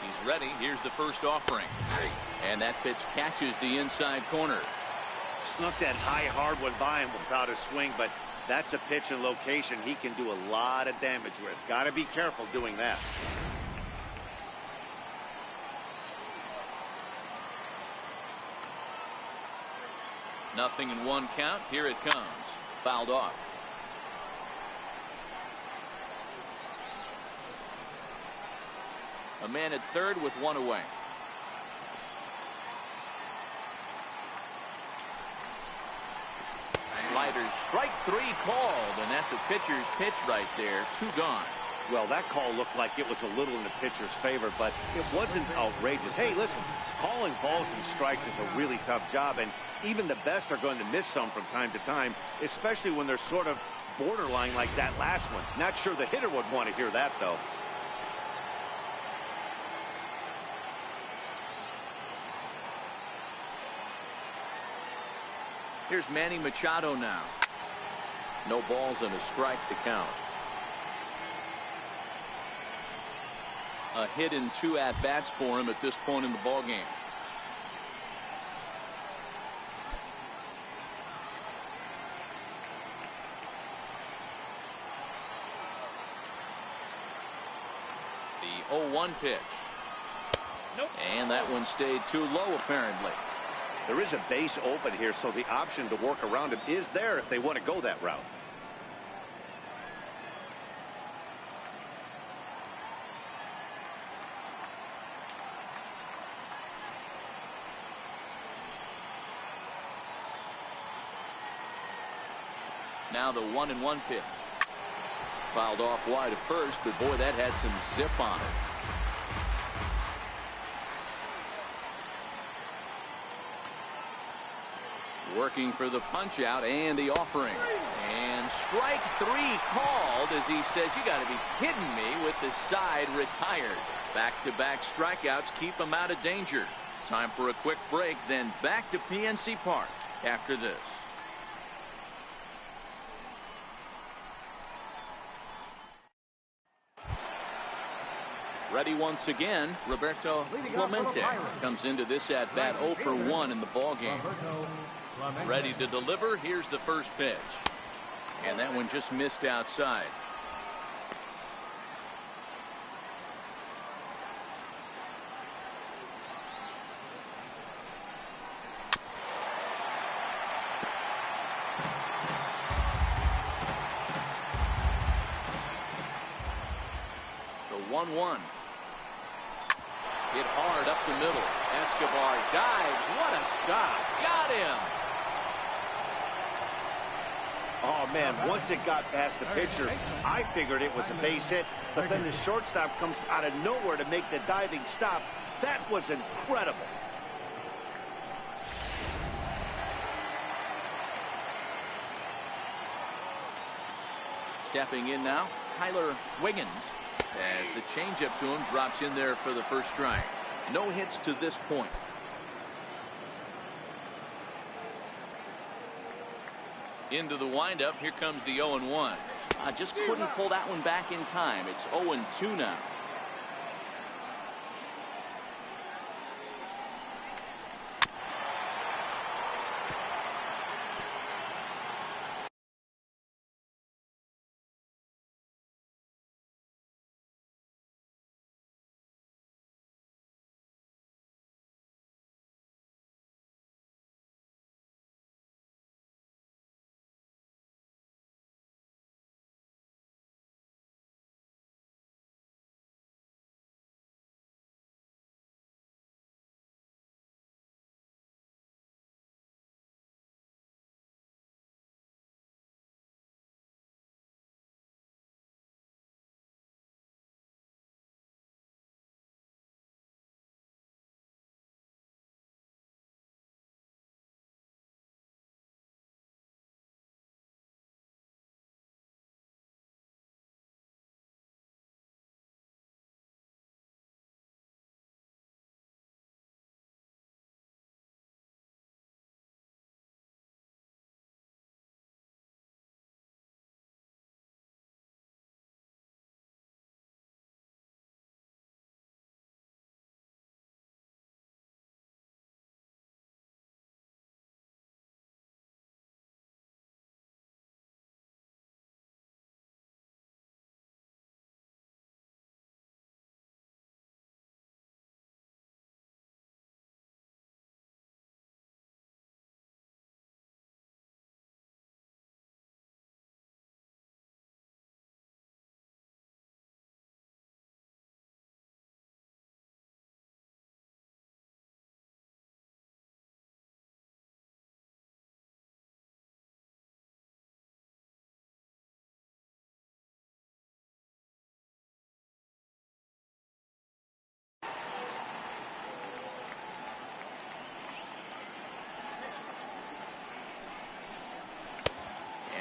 He's ready. Here's the first offering. And that pitch catches the inside corner. Snuck that high hard one by him without a swing, but that's a pitch and location he can do a lot of damage with. Got to be careful doing that. Nothing in 1 count. Here it comes. Fouled off. A man at third with 1 away. Sliders, strike 3 called, and that's a pitcher's pitch right there. 2 gone. Well, that call looked like it was a little in the pitcher's favor, but it wasn't outrageous. Hey, listen, calling balls and strikes is a really tough job, and even the best are going to miss some from time to time, especially when they're sort of borderline like that last one. Not sure the hitter would want to hear that, though. Here's Manny Machado now. No balls and a strike to count. A hit in 2 at-bats for him at this point in the ballgame. The 0-1 pitch. Nope. And that one stayed too low, apparently. There is a base open here, so the option to work around him is there if they want to go that route. Now the 1-1 pitch. Fouled off wide at first, but boy, that had some zip on it. Working for the punch out and the offering. And strike 3 called as he says, you got to be kidding me, with the side retired. Back-to-back strikeouts keep him out of danger. Time for a quick break, then back to PNC Park after this. Ready once again, Roberto Clemente comes into this at bat 0 for 1 in the ballgame. Ready to deliver. Here's the first pitch. And that one just missed outside. The 1-1. Hit hard up the middle. Escobar dives. What a stop. Got him. Oh, man, once it got past the pitcher, I figured it was a base hit, but then the shortstop comes out of nowhere to make the diving stop. That was incredible. Stepping in now, Tyler Wiggins, as the changeup to him drops in there for the first strike. No hits to this point. Into the windup. Here comes the 0-1. I just couldn't pull that one back in time. It's 0-2 now.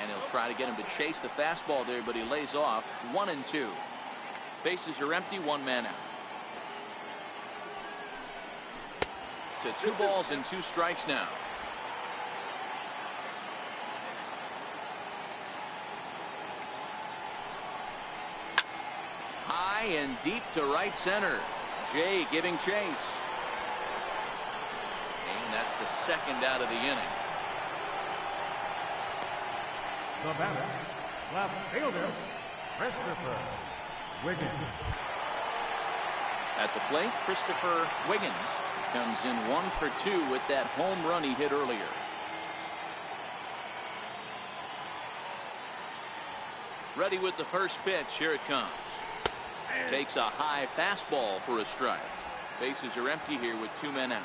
And he'll try to get him to chase the fastball there, but he lays off. 1-2. Bases are empty, 1 man out. To 2 balls and 2 strikes now. High and deep to right center. Jay giving chase. And that's the second out of the inning. The batter, left fielder, Christopher Wiggins. At the plate, Christopher Wiggins comes in 1 for 2 with that home run he hit earlier. Ready with the first pitch. Here it comes. Takes a high fastball for a strike. Bases are empty here with 2 men out.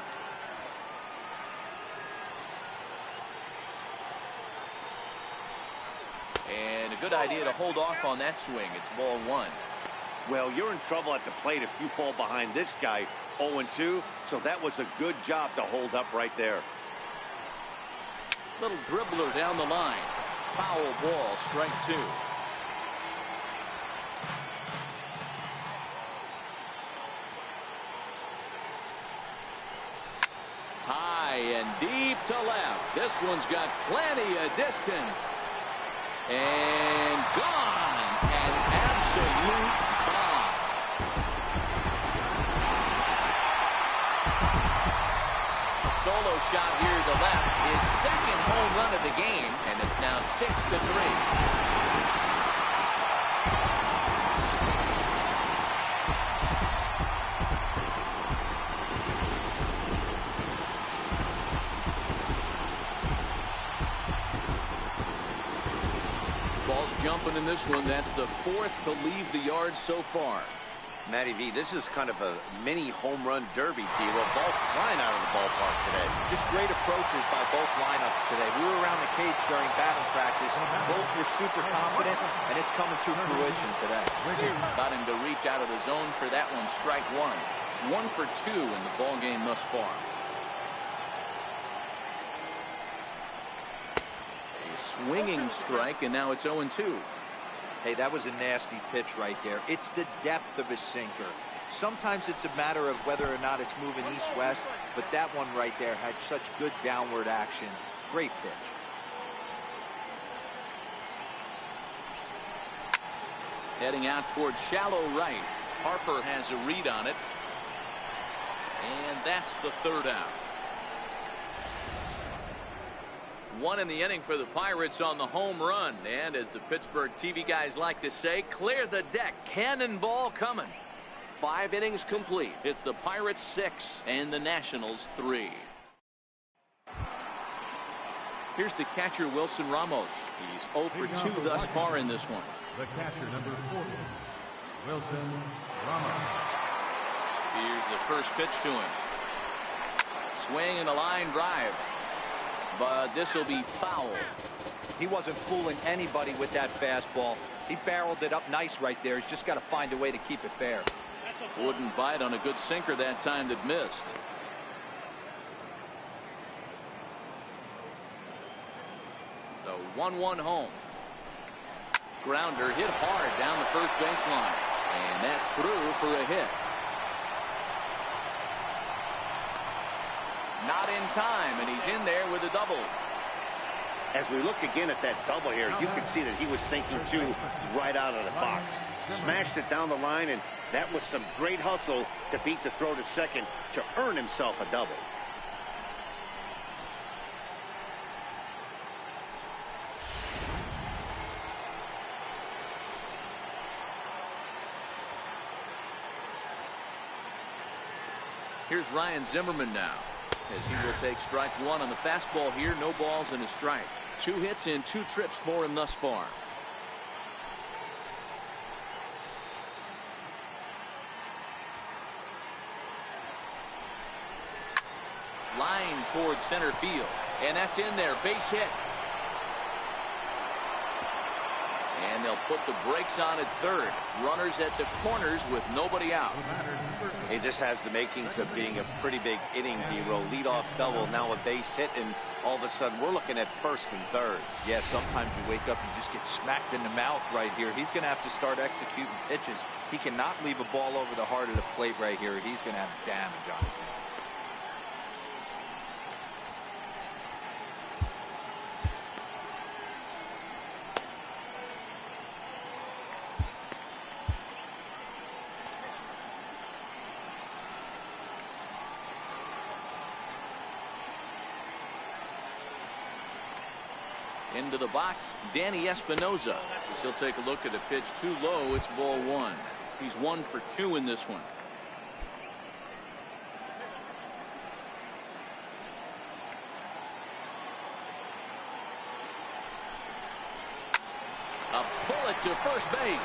And a good idea to hold off on that swing. It's ball 1. Well, you're in trouble at the plate if you fall behind this guy. 0-2, so that was a good job to hold up right there. Little dribbler down the line. Foul ball, strike 2. High and deep to left. This one's got plenty of distance. And gone. An absolute bomb. A solo shot here to left. His second home run of the game. And it's now 6-3. Jumping in this one. That's the 4th to leave the yard so far. Matty V, this is kind of a mini home run derby, D-Roll. Ball flying out of the ballpark today. Just great approaches by both lineups today. We were around the cage during batting practice. Both were super confident, and it's coming to fruition today. Got him to reach out of the zone for that one. Strike 1. 1 for 2 in the ball game thus far. Swinging strike, and now it's 0-2. Hey, that was a nasty pitch right there. It's the depth of his sinker. Sometimes it's a matter of whether or not it's moving east-west, but that one right there had such good downward action. Great pitch. Heading out towards shallow right. Harper has a read on it. And that's the 3rd out. 1 in the inning for the Pirates on the home run. And as the Pittsburgh TV guys like to say, clear the deck. Cannonball coming. 5 innings complete. It's the Pirates 6 and the Nationals 3. Here's the catcher, Wilson Ramos. He's 0 for 2 thus far in this one. The catcher, number 40, Wilson Ramos. Here's the first pitch to him. Swing and a line drive. But this will be foul. He wasn't fooling anybody with that fastball. He barreled it up nice right there. He's just got to find a way to keep it fair. Wouldn't bite on a good sinker that time that missed. The 1-1 home. Grounder hit hard down the first baseline. And that's through for a hit. Not in time, and he's in there with a double. As we look again at that double here, you can see that he was thinking too right out of the box. Smashed it down the line, and that was some great hustle to beat the throw to second to earn himself a double. Here's Ryan Zimmerman now, as he will take strike 1 on the fastball here. No balls and a strike. 2 hits in 2 trips for him thus far. Line towards center field, and that's in there. Base hit. And they'll put the brakes on at third. Runners at the corners with nobody out. Hey, this has the makings of being a pretty big inning, D-Roll. Leadoff double, now a base hit, and all of a sudden we're looking at first and third. Yeah, sometimes you wake up and just get smacked in the mouth right here. He's going to have to start executing pitches. He cannot leave a ball over the heart of the plate right here. He's going to have damage on his hands. Into the box, Danny Espinosa. As he'll take a look at a pitch too low. It's ball 1. He's 1 for 2 in this one. A bullet to first base.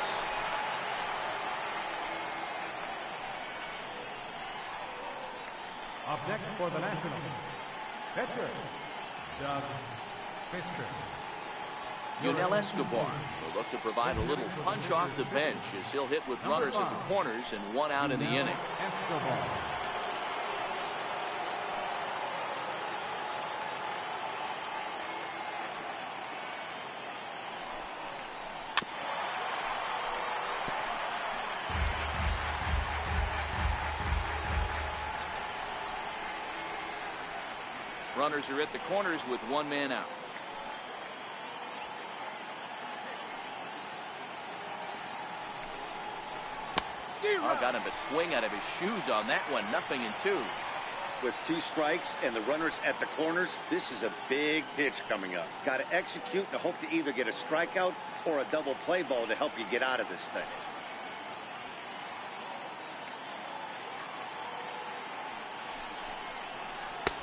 Up next for the Nationals, pitcher, Doug Fisker. Yunel Escobar will look to provide a little punch off the bench as he'll hit with runners at the corners and 1 out in the inning. Escobar. Runners are at the corners with one man out. Oh, got him to swing out of his shoes on that one. 0-2. With 2 strikes and the runners at the corners, this is a big pitch coming up. Got to execute and hope to either get a strikeout or a double play ball to help you get out of this thing.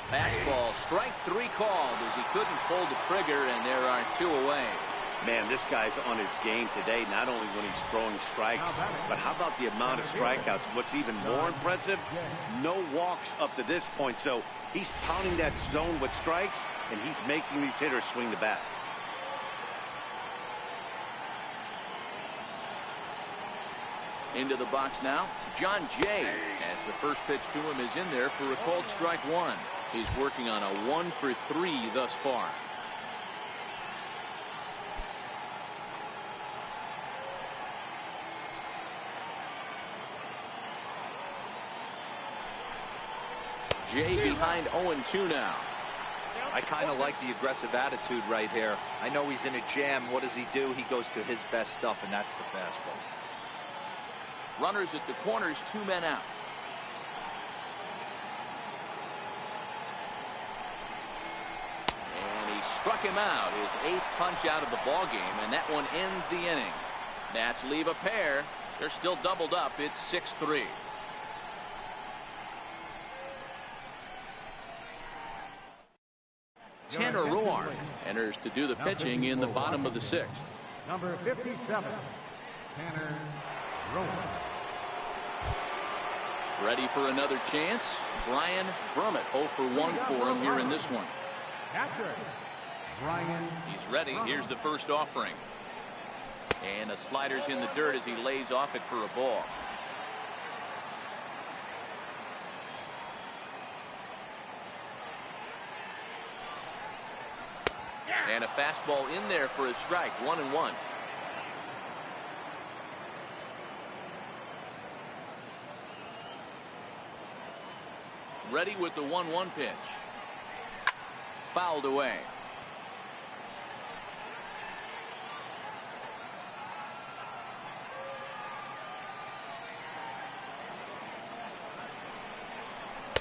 Fastball, strike 3 called as he couldn't pull the trigger, and there are 2 away. Man, this guy's on his game today, not only when he's throwing strikes, but how about the amount of strikeouts? What's even more impressive, no walks up to this point. So he's pounding that zone with strikes, and he's making these hitters swing the bat. Into the box now, John Jay, as the first pitch to him is in there for a called strike 1. He's working on a 1-for-3 thus far. Jay behind 0-2 now. I kind of like the aggressive attitude right here. I know he's in a jam. What does he do? He goes to his best stuff, and that's the fastball. Runners at the corners, 2 men out. And he struck him out, his 8th punch out of the ball game, and that one ends the inning. Nats leave a pair. They're still doubled up. It's 6-3. Tanner Roark enters to do the pitching in the bottom of the 6th. Number 57, Tanner Roark. Ready for another chance. Brian Brummett 0 for 1 for him here in this one. Catcher, Brian. He's ready. Here's the first offering. And the slider's in the dirt as he lays off it for a ball. And a fastball in there for a strike. 1-1. Ready with the 1-1 pitch. Fouled away.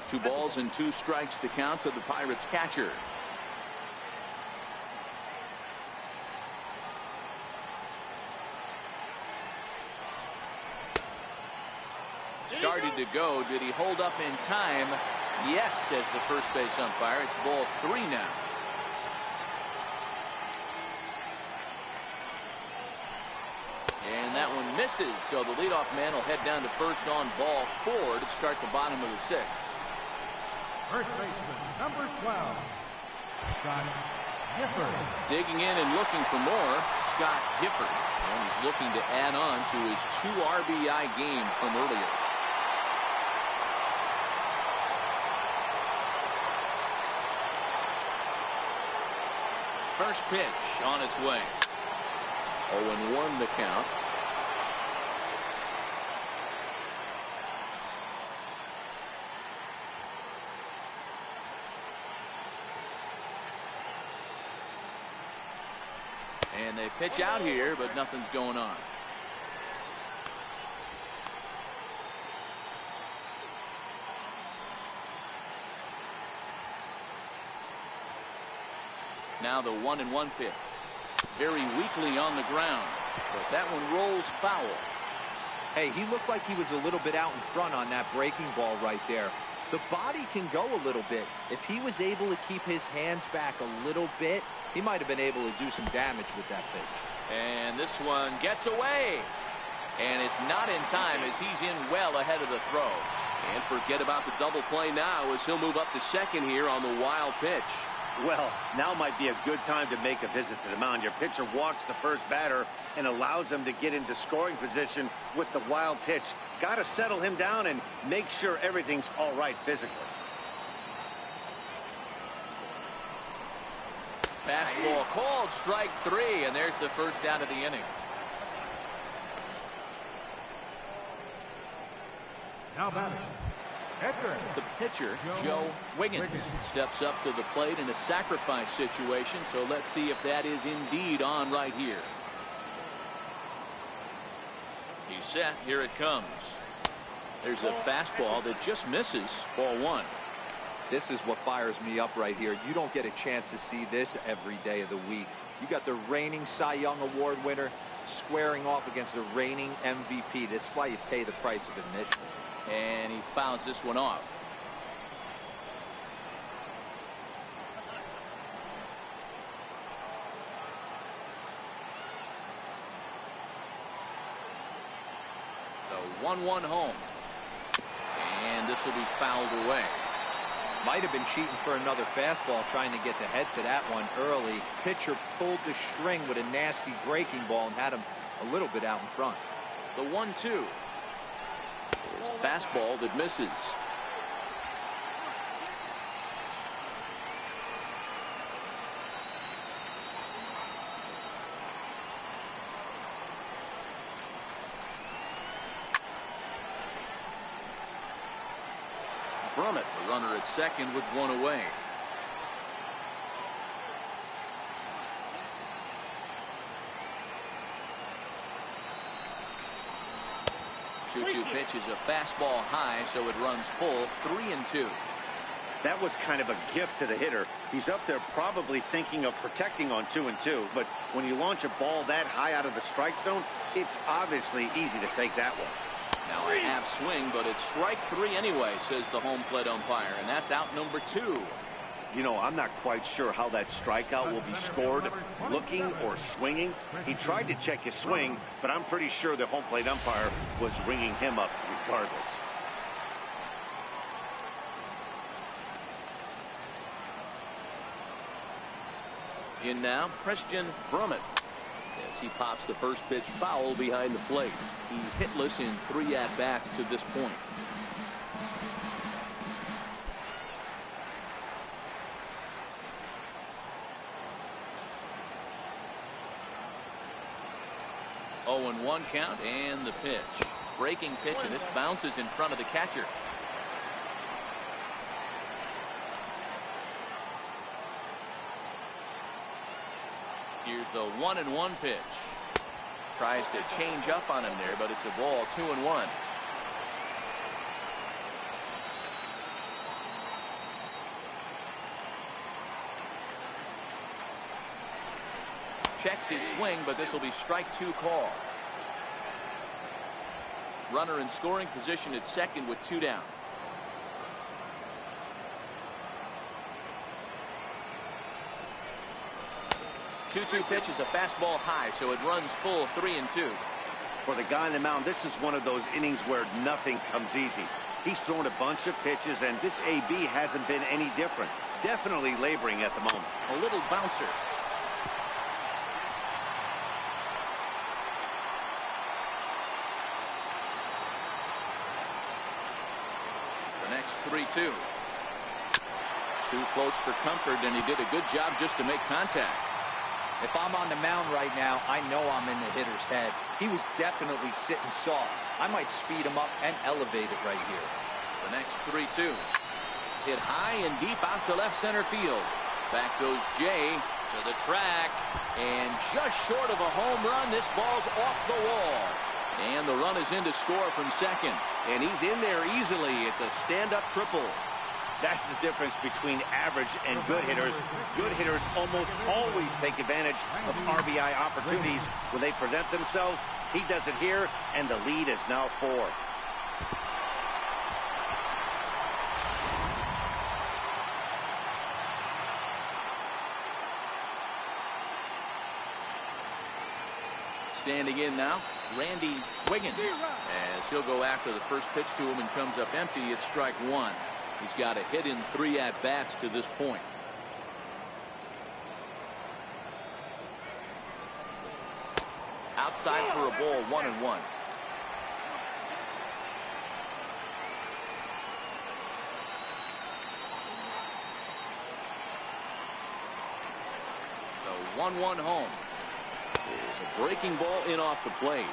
Two balls and 2 strikes to count to the Pirates catcher. Started to go. Did he hold up in time? Yes, says the first base umpire. It's ball 3 now. And that one misses, so the leadoff man will head down to first on ball 4 to start the bottom of the 6th. First baseman, number 12, Scott Gifford. Digging in and looking for more, Scott Gifford. And he's looking to add on to his 2 RBI game from earlier. First pitch on its way. 0-1 the count. And they pitch out here, but nothing's going on. Now the 1-1 pitch. Very weakly on the ground, but that one rolls foul. Hey, he looked like he was a little bit out in front on that breaking ball right there. The body can go a little bit. If he was able to keep his hands back a little bit, he might have been able to do some damage with that pitch. And this one gets away. And it's not in time as he's in well ahead of the throw. And forget about the double play now as he'll move up to second here on the wild pitch. Well, now might be a good time to make a visit to the mound. Your pitcher walks the first batter and allows him to get into scoring position with the wild pitch. Got to settle him down and make sure everything's all right physically. Fastball called, strike 3, and there's the first out of the inning. Now batting, Pitcher. The pitcher, Joe Wiggins, steps up to the plate in a sacrifice situation, so let's see if that is indeed on right here. He's set. Here it comes. There's a fastball that just misses. Ball one. This is what fires me up right here. You don't get a chance to see this every day of the week. You got the reigning Cy Young Award winner squaring off against the reigning MVP. That's why you pay the price of admission. And he fouls this one off. The 1-1 home. And this will be fouled away. Might have been cheating for another fastball, trying to get the head to that one early. Pitcher pulled the string with a nasty breaking ball and had him a little bit out in front. The 1-2 is a fastball that misses. Brummett, the runner at second with one away. 2-2 pitch is a fastball high, so it runs full. 3-2. That was kind of a gift to the hitter. He's up there probably thinking of protecting on 2-2, but when you launch a ball that high out of the strike zone, it's obviously easy to take that one. Now a half swing, but it's strike three anyway, says the home plate umpire, and that's out number 2. You know, I'm not quite sure how that strikeout will be scored, looking or swinging. He tried to check his swing, but I'm pretty sure the home plate umpire was ringing him up regardless. In now, Christian Brummett. As he pops the first pitch foul behind the plate. He's hitless in 3 at-bats to this point. Oh, and 1 count, and the pitch. Breaking pitch, and this bounces in front of the catcher. Here's the 1-1 pitch. Tries to change up on him there, but it's a ball. 2-1. Checks his swing, but this will be strike 2 call. Runner in scoring position at second with 2 down. Two-two pitch is a fastball high, so it runs full. 3-2. For the guy on the mound, this is one of those innings where nothing comes easy. He's thrown a bunch of pitches, and this AB hasn't been any different. Definitely laboring at the moment. A little bouncer. The next 3-2. Too close for comfort, and he did a good job just to make contact. If I'm on the mound right now, I know I'm in the hitter's head. He was definitely sitting soft. I might speed him up and elevate it right here. The next 3-2. Hit high and deep out to left center field. Back goes Jay to the track, and just short of a home run, this ball's off the wall. And the run is in to score from second. And he's in there easily. It's a stand-up triple. That's the difference between average and good hitters. Good hitters almost always take advantage of RBI opportunities when they present themselves. He does it here, and the lead is now 4. Standing in now, Randy Wiggins. As he'll go after the first pitch to him and comes up empty, it's strike 1. He's got a hit in 3 at-bats to this point. Outside for a ball. 1-1. The 1-1 home. There's a breaking ball in off the plate.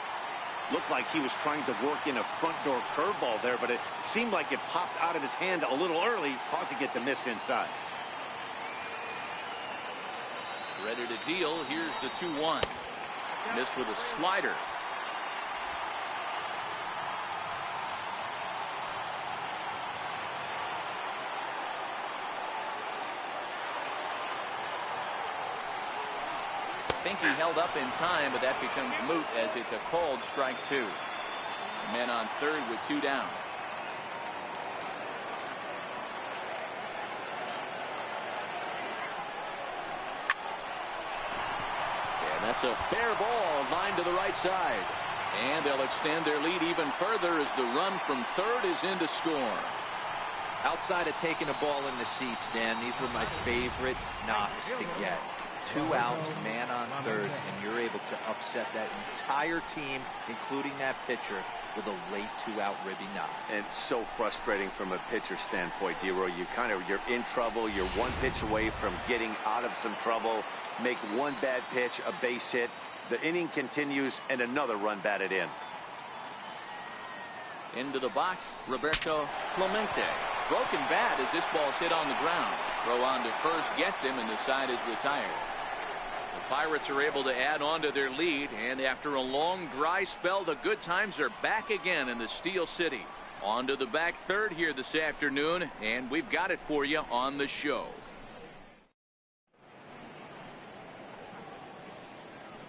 Looked like he was trying to work in a front door curveball there, but it seemed like it popped out of his hand a little early, causing it to miss inside. Ready to deal. Here's the 2-1. Missed with a slider. I think he held up in time, but that becomes moot as it's a called strike 2. Men on third with 2 down. And that's a fair ball, line to the right side. And they'll extend their lead even further as the run from third is in to score. Outside of taking a ball in the seats, Dan, these were my favorite knocks to get. 2 outs, man on third, and you're able to upset that entire team, including that pitcher, with a late 2-out ribby knock. And so frustrating from a pitcher standpoint, D-Roy. You're in trouble. You're 1 pitch away from getting out of some trouble. Make 1 bad pitch, a base hit. The inning continues, and another run batted in. Into the box, Roberto Clemente. Broken bat as this ball's hit on the ground. Throw on to first gets him, and the side is retired. The Pirates are able to add on to their lead, and after a long dry spell, the good times are back again in the Steel City. On to the back third here this afternoon, and we've got it for you on the show.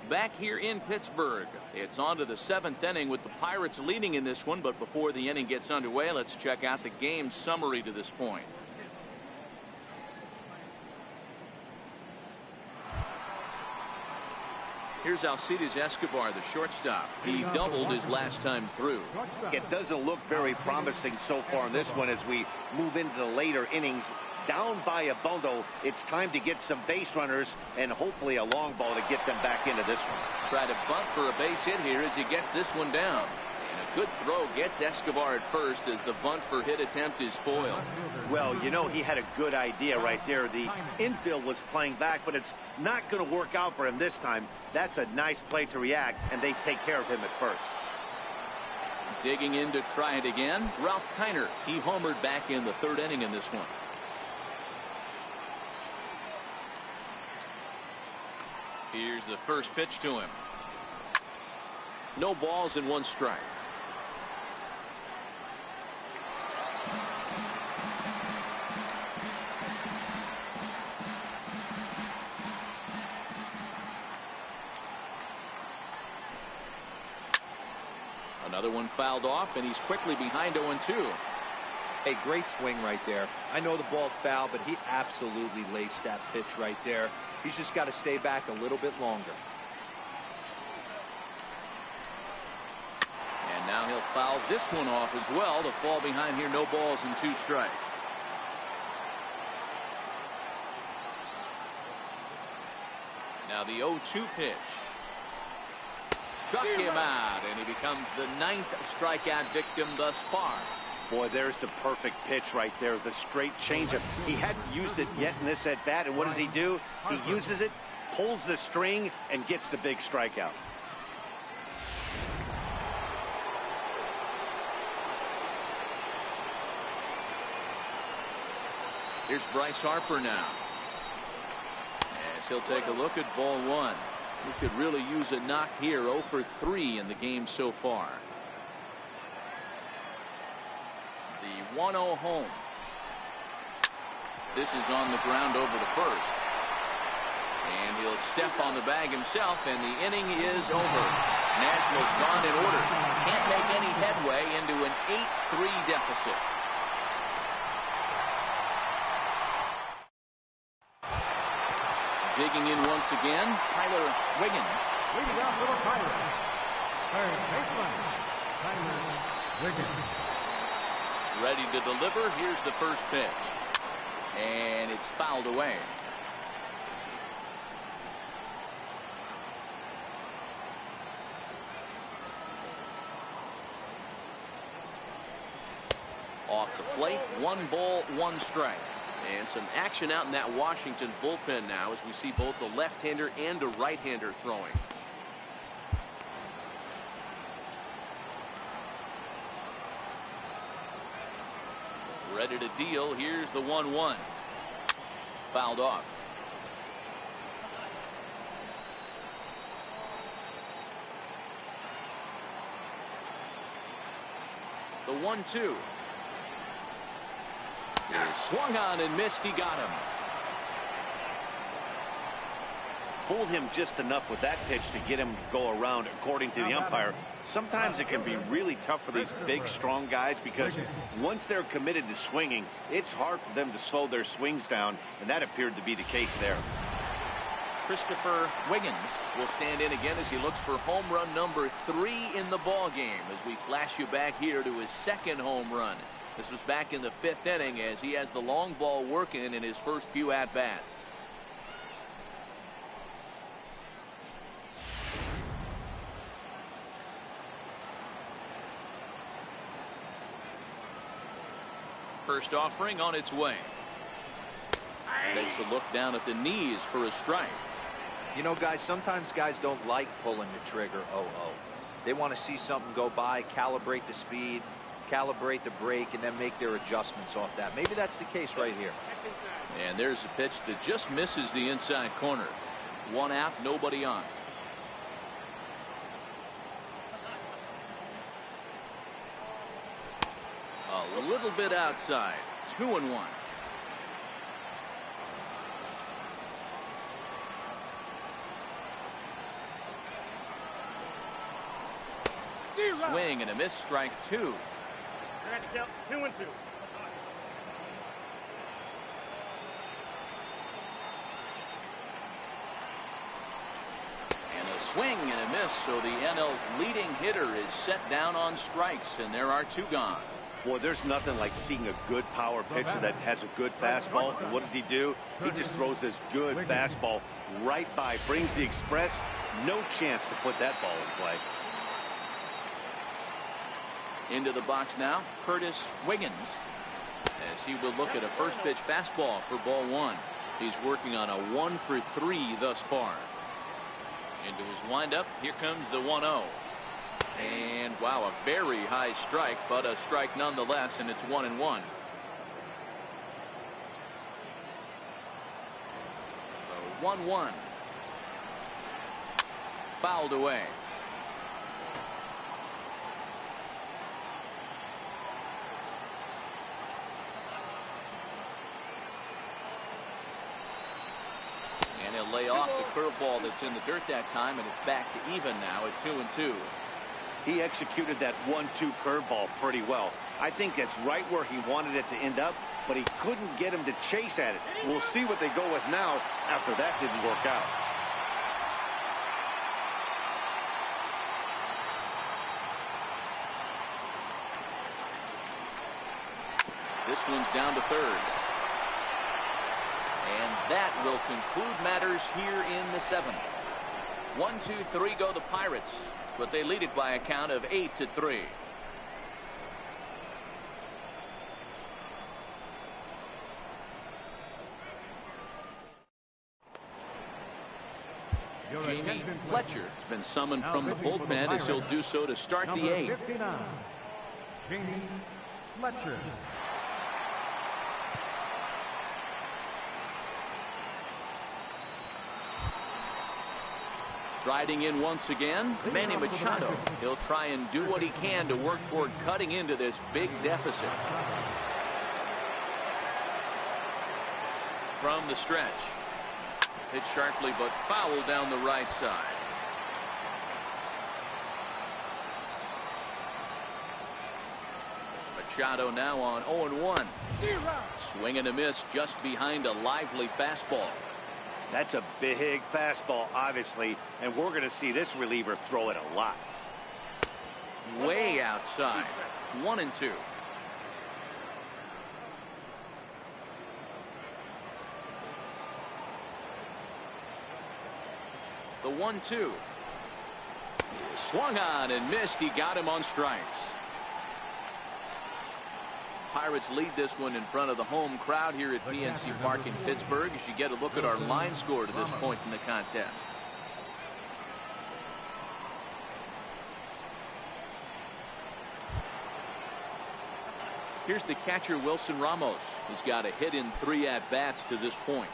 Back here in Pittsburgh, it's on to the 7th inning with the Pirates leading in this one, but before the inning gets underway, let's check out the game summary to this point. Here's Alcides Escobar, the shortstop. He doubled his last time through. It doesn't look very promising so far in this one as we move into the later innings. Down by a bundle, it's time to get some base runners and hopefully a long ball to get them back into this one. Try to bunt for a base hit here as he gets this one down. And a good throw gets Escobar at first as the bunt for hit attempt is foiled. Well, you know, he had a good idea right there. The infield was playing back, but it's not going to work out for him this time. That's a nice play to react, and they take care of him at first. Digging in to try it again, Ralph Kiner. He homered back in the 3rd inning in this one. Here's the first pitch to him. No balls and 1 strike. Another one fouled off, and he's quickly behind 0-2. A great swing right there. I know the ball's foul, but he absolutely laced that pitch right there. He's just got to stay back a little bit longer. And now he'll foul this one off as well to fall behind here. No balls and 2 strikes. Now the 0-2 pitch. Struck him out, and he becomes the 9th strikeout victim thus far. Boy, there's the perfect pitch right there, the straight changeup. He hadn't used it yet in this at-bat, and what does he do? He uses it, pulls the string, and gets the big strikeout. Here's Bryce Harper now. As he'll take a look at ball 1. He could really use a knock here. 0 for 3 in the game so far. The 1-0 home. This is on the ground over to first. And he'll step on the bag himself, and the inning is over. Nationals gone in order. Can't make any headway into an 8-3 deficit. Digging in once again, Tyler Wiggins. Leading off for the Pirates, third baseman, Tyler Wiggins. Ready to deliver. Here's the first pitch. And it's fouled away. Off the plate, 1 ball, 1 strike. And some action out in that Washington bullpen now as we see both a left-hander and a right-hander throwing. ready to deal. Here's the 1-1. Fouled off. The 1-2 is swung on and missed. He got him. Fooled him just enough with that pitch to get him to go around, according to the umpire. Sometimes it can be really tough for these big, strong guys because once they're committed to swinging, it's hard for them to slow their swings down, and that appeared to be the case there. Christopher Wiggins will stand in again as he looks for home run number 3 in the ball game as we flash you back here to his second home run. This was back in the 5th inning as he has the long ball working in his first few at-bats. First offering on its way. Takes a look down at the knees for a strike. You know, guys, sometimes guys don't like pulling the trigger. They want to see something go by, calibrate the speed, calibrate the brake, and then make their adjustments off that. Maybe that's the case right here. And there's a pitch that just misses the inside corner. 1 out, nobody on. A little bit outside. 2-1. Swing and a miss. Strike 2. You're at the count 2-2. And a swing and a miss. So the NL's leading hitter is set down on strikes, and there are 2 gone. Boy, there's nothing like seeing a good power pitcher that has a good fastball. And what does he do? He just throws this good fastball right by, brings the express. No chance to put that ball in play. Into the box now, Curtis Wiggins, as he will look at a first pitch fastball for ball 1. He's working on a 1 for 3 thus far. Into his windup, here comes the 1-0. And wow, a very high strike, but a strike nonetheless, and it's 1-1. 1-1. Fouled away. And he'll lay off the curveball that's in the dirt that time, and it's back to even now at 2-2. He executed that 1-2 curveball pretty well. I think that's right where he wanted it to end up, but he couldn't get him to chase at it. We'll see what they go with now after that didn't work out. This one's down to 3rd. And that will conclude matters here in the 7th. 1-2-3 go the Pirates, but they lead it by a count of 8-3. Jamie Fletcher has been summoned from the bullpen as he'll do so to start the 8th. 59, Jamie Fletcher. Riding in once again, Manny Machado. He'll try and do what he can to work toward cutting into this big deficit. From the stretch. Hit sharply but foul down the right side. Machado now on 0-1. Swing and a miss just behind a lively fastball. That's a big fastball, obviously, and we're going to see this reliever throw it a lot. Way outside. 1-2. The 1-2. Swung on and missed. He got him on strikes. Pirates lead this one in front of the home crowd here at PNC Park in Pittsburgh as you get a look at our line score to this point in the contest. Here's the catcher, Wilson Ramos. He's got a hit in 3 at-bats to this point.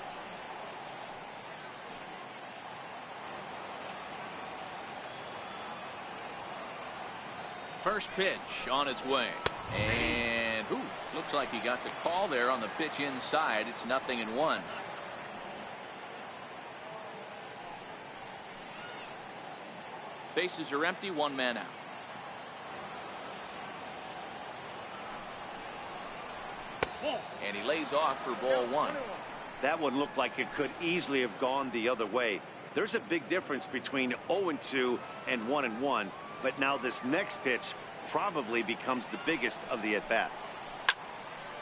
First pitch on its way. And looks like he got the call there on the pitch inside. It's 0-1. Bases are empty, 1 man out. And he lays off for ball 1. That one looked like it could easily have gone the other way. There's a big difference between 0-2 and 1-1. But now this next pitch probably becomes the biggest of the at-bat.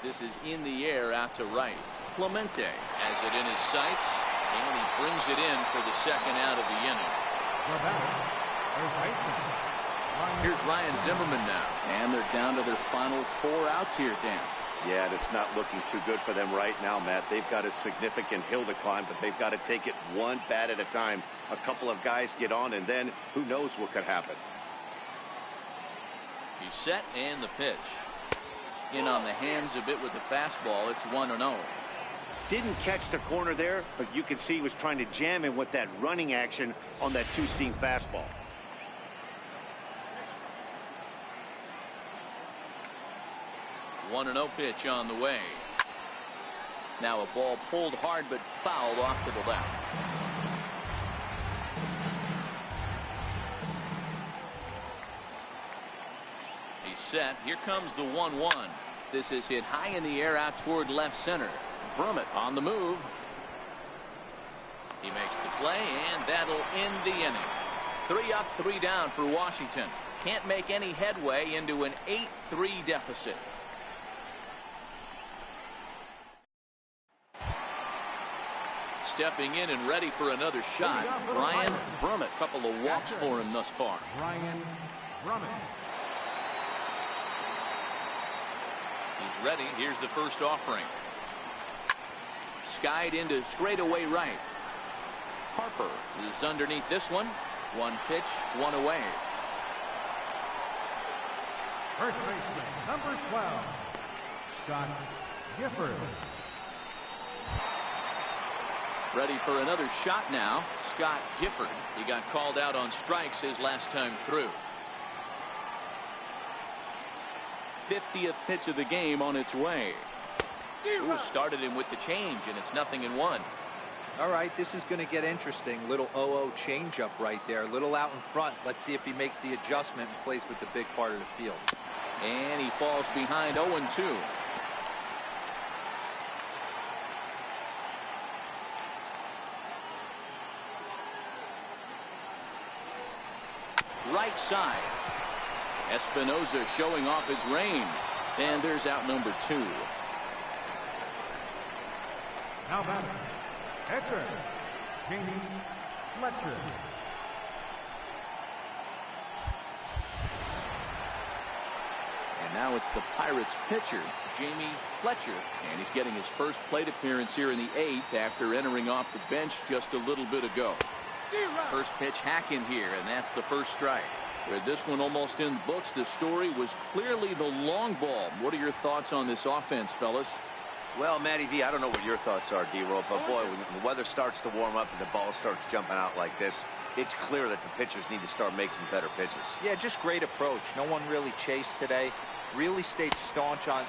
This is in the air out to right. Clemente has it in his sights, and he brings it in for the second out of the inning. Here's Ryan Zimmerman now, and they're down to their final 4 outs here, Dan. Yeah, and it's not looking too good for them right now, Matt. They've got a significant hill to climb, but they've got to take it one bat at a time. A couple of guys get on, and then who knows what could happen. He's set, and the pitch. In on the hands a bit with the fastball. It's 1-0. Didn't catch the corner there, but you can see he was trying to jam him with that running action on that 2-seam fastball. One 1-0 pitch on the way. Now a ball pulled hard but fouled off to the left. He's set. Here comes the 1-1. This is hit high in the air out toward left center. Brummett on the move. He makes the play, and that'll end the inning. 3 up, 3 down for Washington. Can't make any headway into an 8-3 deficit. Stepping in and ready for another shot, Ryan Brummett. Couple of walks for him thus far. Ryan Brummett. He's ready. Here's the first offering. Skied into straightaway right. Harper is underneath this one. 1 pitch, 1 away. First baseman, number 12, Scott Gifford. Ready for another shot now. Scott Gifford. He got called out on strikes his last time through. 50th pitch of the game on its way. Started him with the change, and it's 0-1. All right, this is going to get interesting. Little 0-0 changeup right there. Little out in front. Let's see if he makes the adjustment and plays with the big part of the field. And he falls behind 0-2. Right side. Espinosa showing off his range. And there's out number 2. Now batting, catcher, Jamie Fletcher. And now it's the Pirates pitcher, Jamie Fletcher. And he's getting his first plate appearance here in the 8th after entering off the bench just a little bit ago. First pitch hack in here, and that's the first strike. With this one almost in books, the story was clearly the long ball. What are your thoughts on this offense, fellas? Well, Matty V, I don't know what your thoughts are, D-Roll, but boy, when the weather starts to warm up and the ball starts jumping out like this, it's clear that the pitchers need to start making better pitches. Yeah, just great approach. No one really chased today. Really stayed staunch on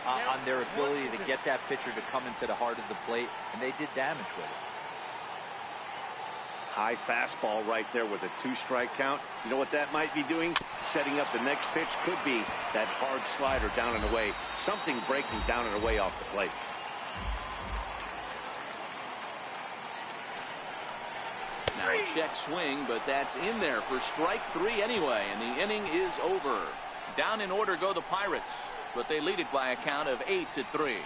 their ability to get that pitcher to come into the heart of the plate, and they did damage with it. High fastball right there with a 2-strike count. You know what that might be doing? Setting up the next pitch. Could be that hard slider down and away. Something breaking down and away off the plate. Now a check swing, but that's in there for strike 3 anyway, and the inning is over. Down in order go the Pirates, but they lead it by a count of 8-3.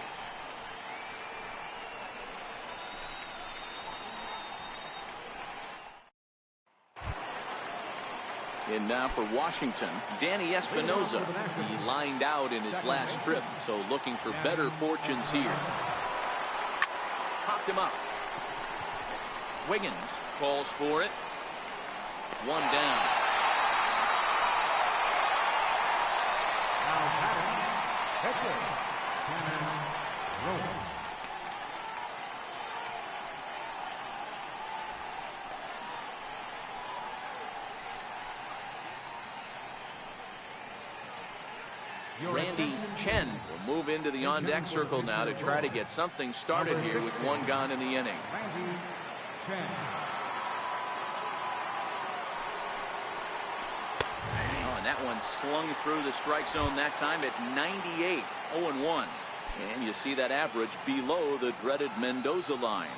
And now for Washington, Danny Espinosa. He lined out in his last trip, so looking for better fortunes here. Popped him up. Wiggins calls for it. 1 down. Now batting, catcher, Randy Chen will move into the on-deck circle now to try to get something started here with one gone in the inning. Randy Chen. Oh, and that one slung through the strike zone that time at 98, 0-1. And you see that average below the dreaded Mendoza line.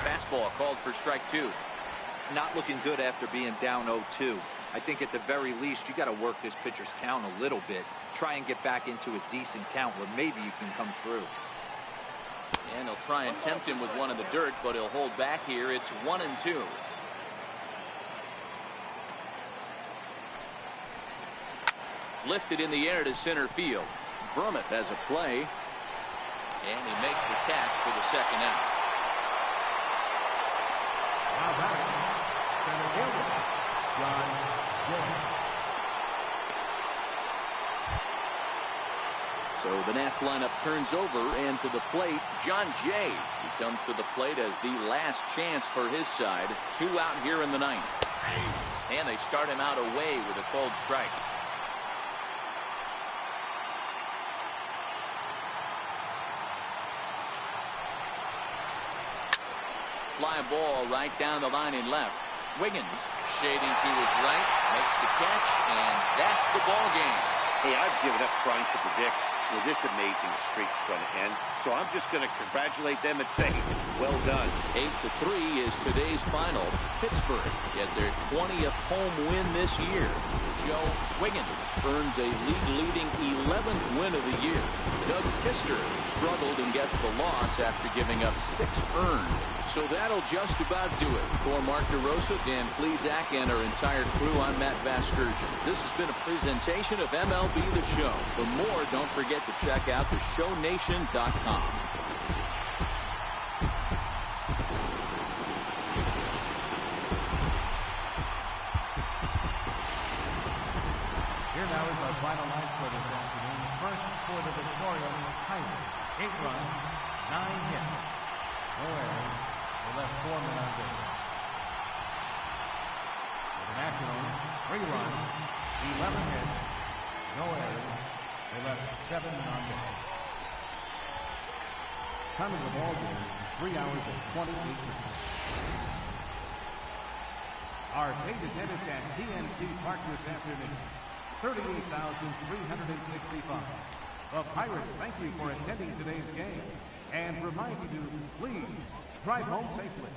Fastball called for strike two. Not looking good after being down 0-2. I think at the very least you got to work this pitcher's count a little bit. Try and get back into a decent count where maybe you can come through. And he'll try and tempt him with one in the dirt, but he'll hold back here. It's 1-2. Lifted in the air to center field. Brummett has a play. And he makes the catch for the second out. Now batting, center fielder, John Jay. So the Nats lineup turns over, and to the plate, John Jay. He comes to the plate as the last chance for his side. 2 out here in the ninth. And they start him out away with a cold strike. Fly ball right down the line in left. Wiggins shading to his right, makes the catch, and that's the ball game. Hey, I've given up trying to predict where this amazing streak's going to end, so I'm just going to congratulate them and say, well done. 8-3 is today's final. Pittsburgh get their 20th home win this year. Joe Wiggins earns a league-leading 11th win of the year. Doug Fister struggled and gets the loss after giving up 6 earned. So that'll just about do it. For Mark DeRosa, Dan Plesac, and our entire crew, I'm Matt Vasgersian. This has been a presentation of MLB The Show. For more, don't forget to check out theshownation.com. Here now is our final line for this afternoon. First for the Pittsburgh Pirates. 8 runs, 9 hits. No errors. They left 4 men on base. For the Nationals, 3 runs, 11 hits. No errors. They left 7 men on base. Time of the ball game, 3 hours and 28 minutes. Our stage attendance at PNC Park this afternoon, 38,365. The Pirates thank you for attending today's game and remind you to please drive home safely.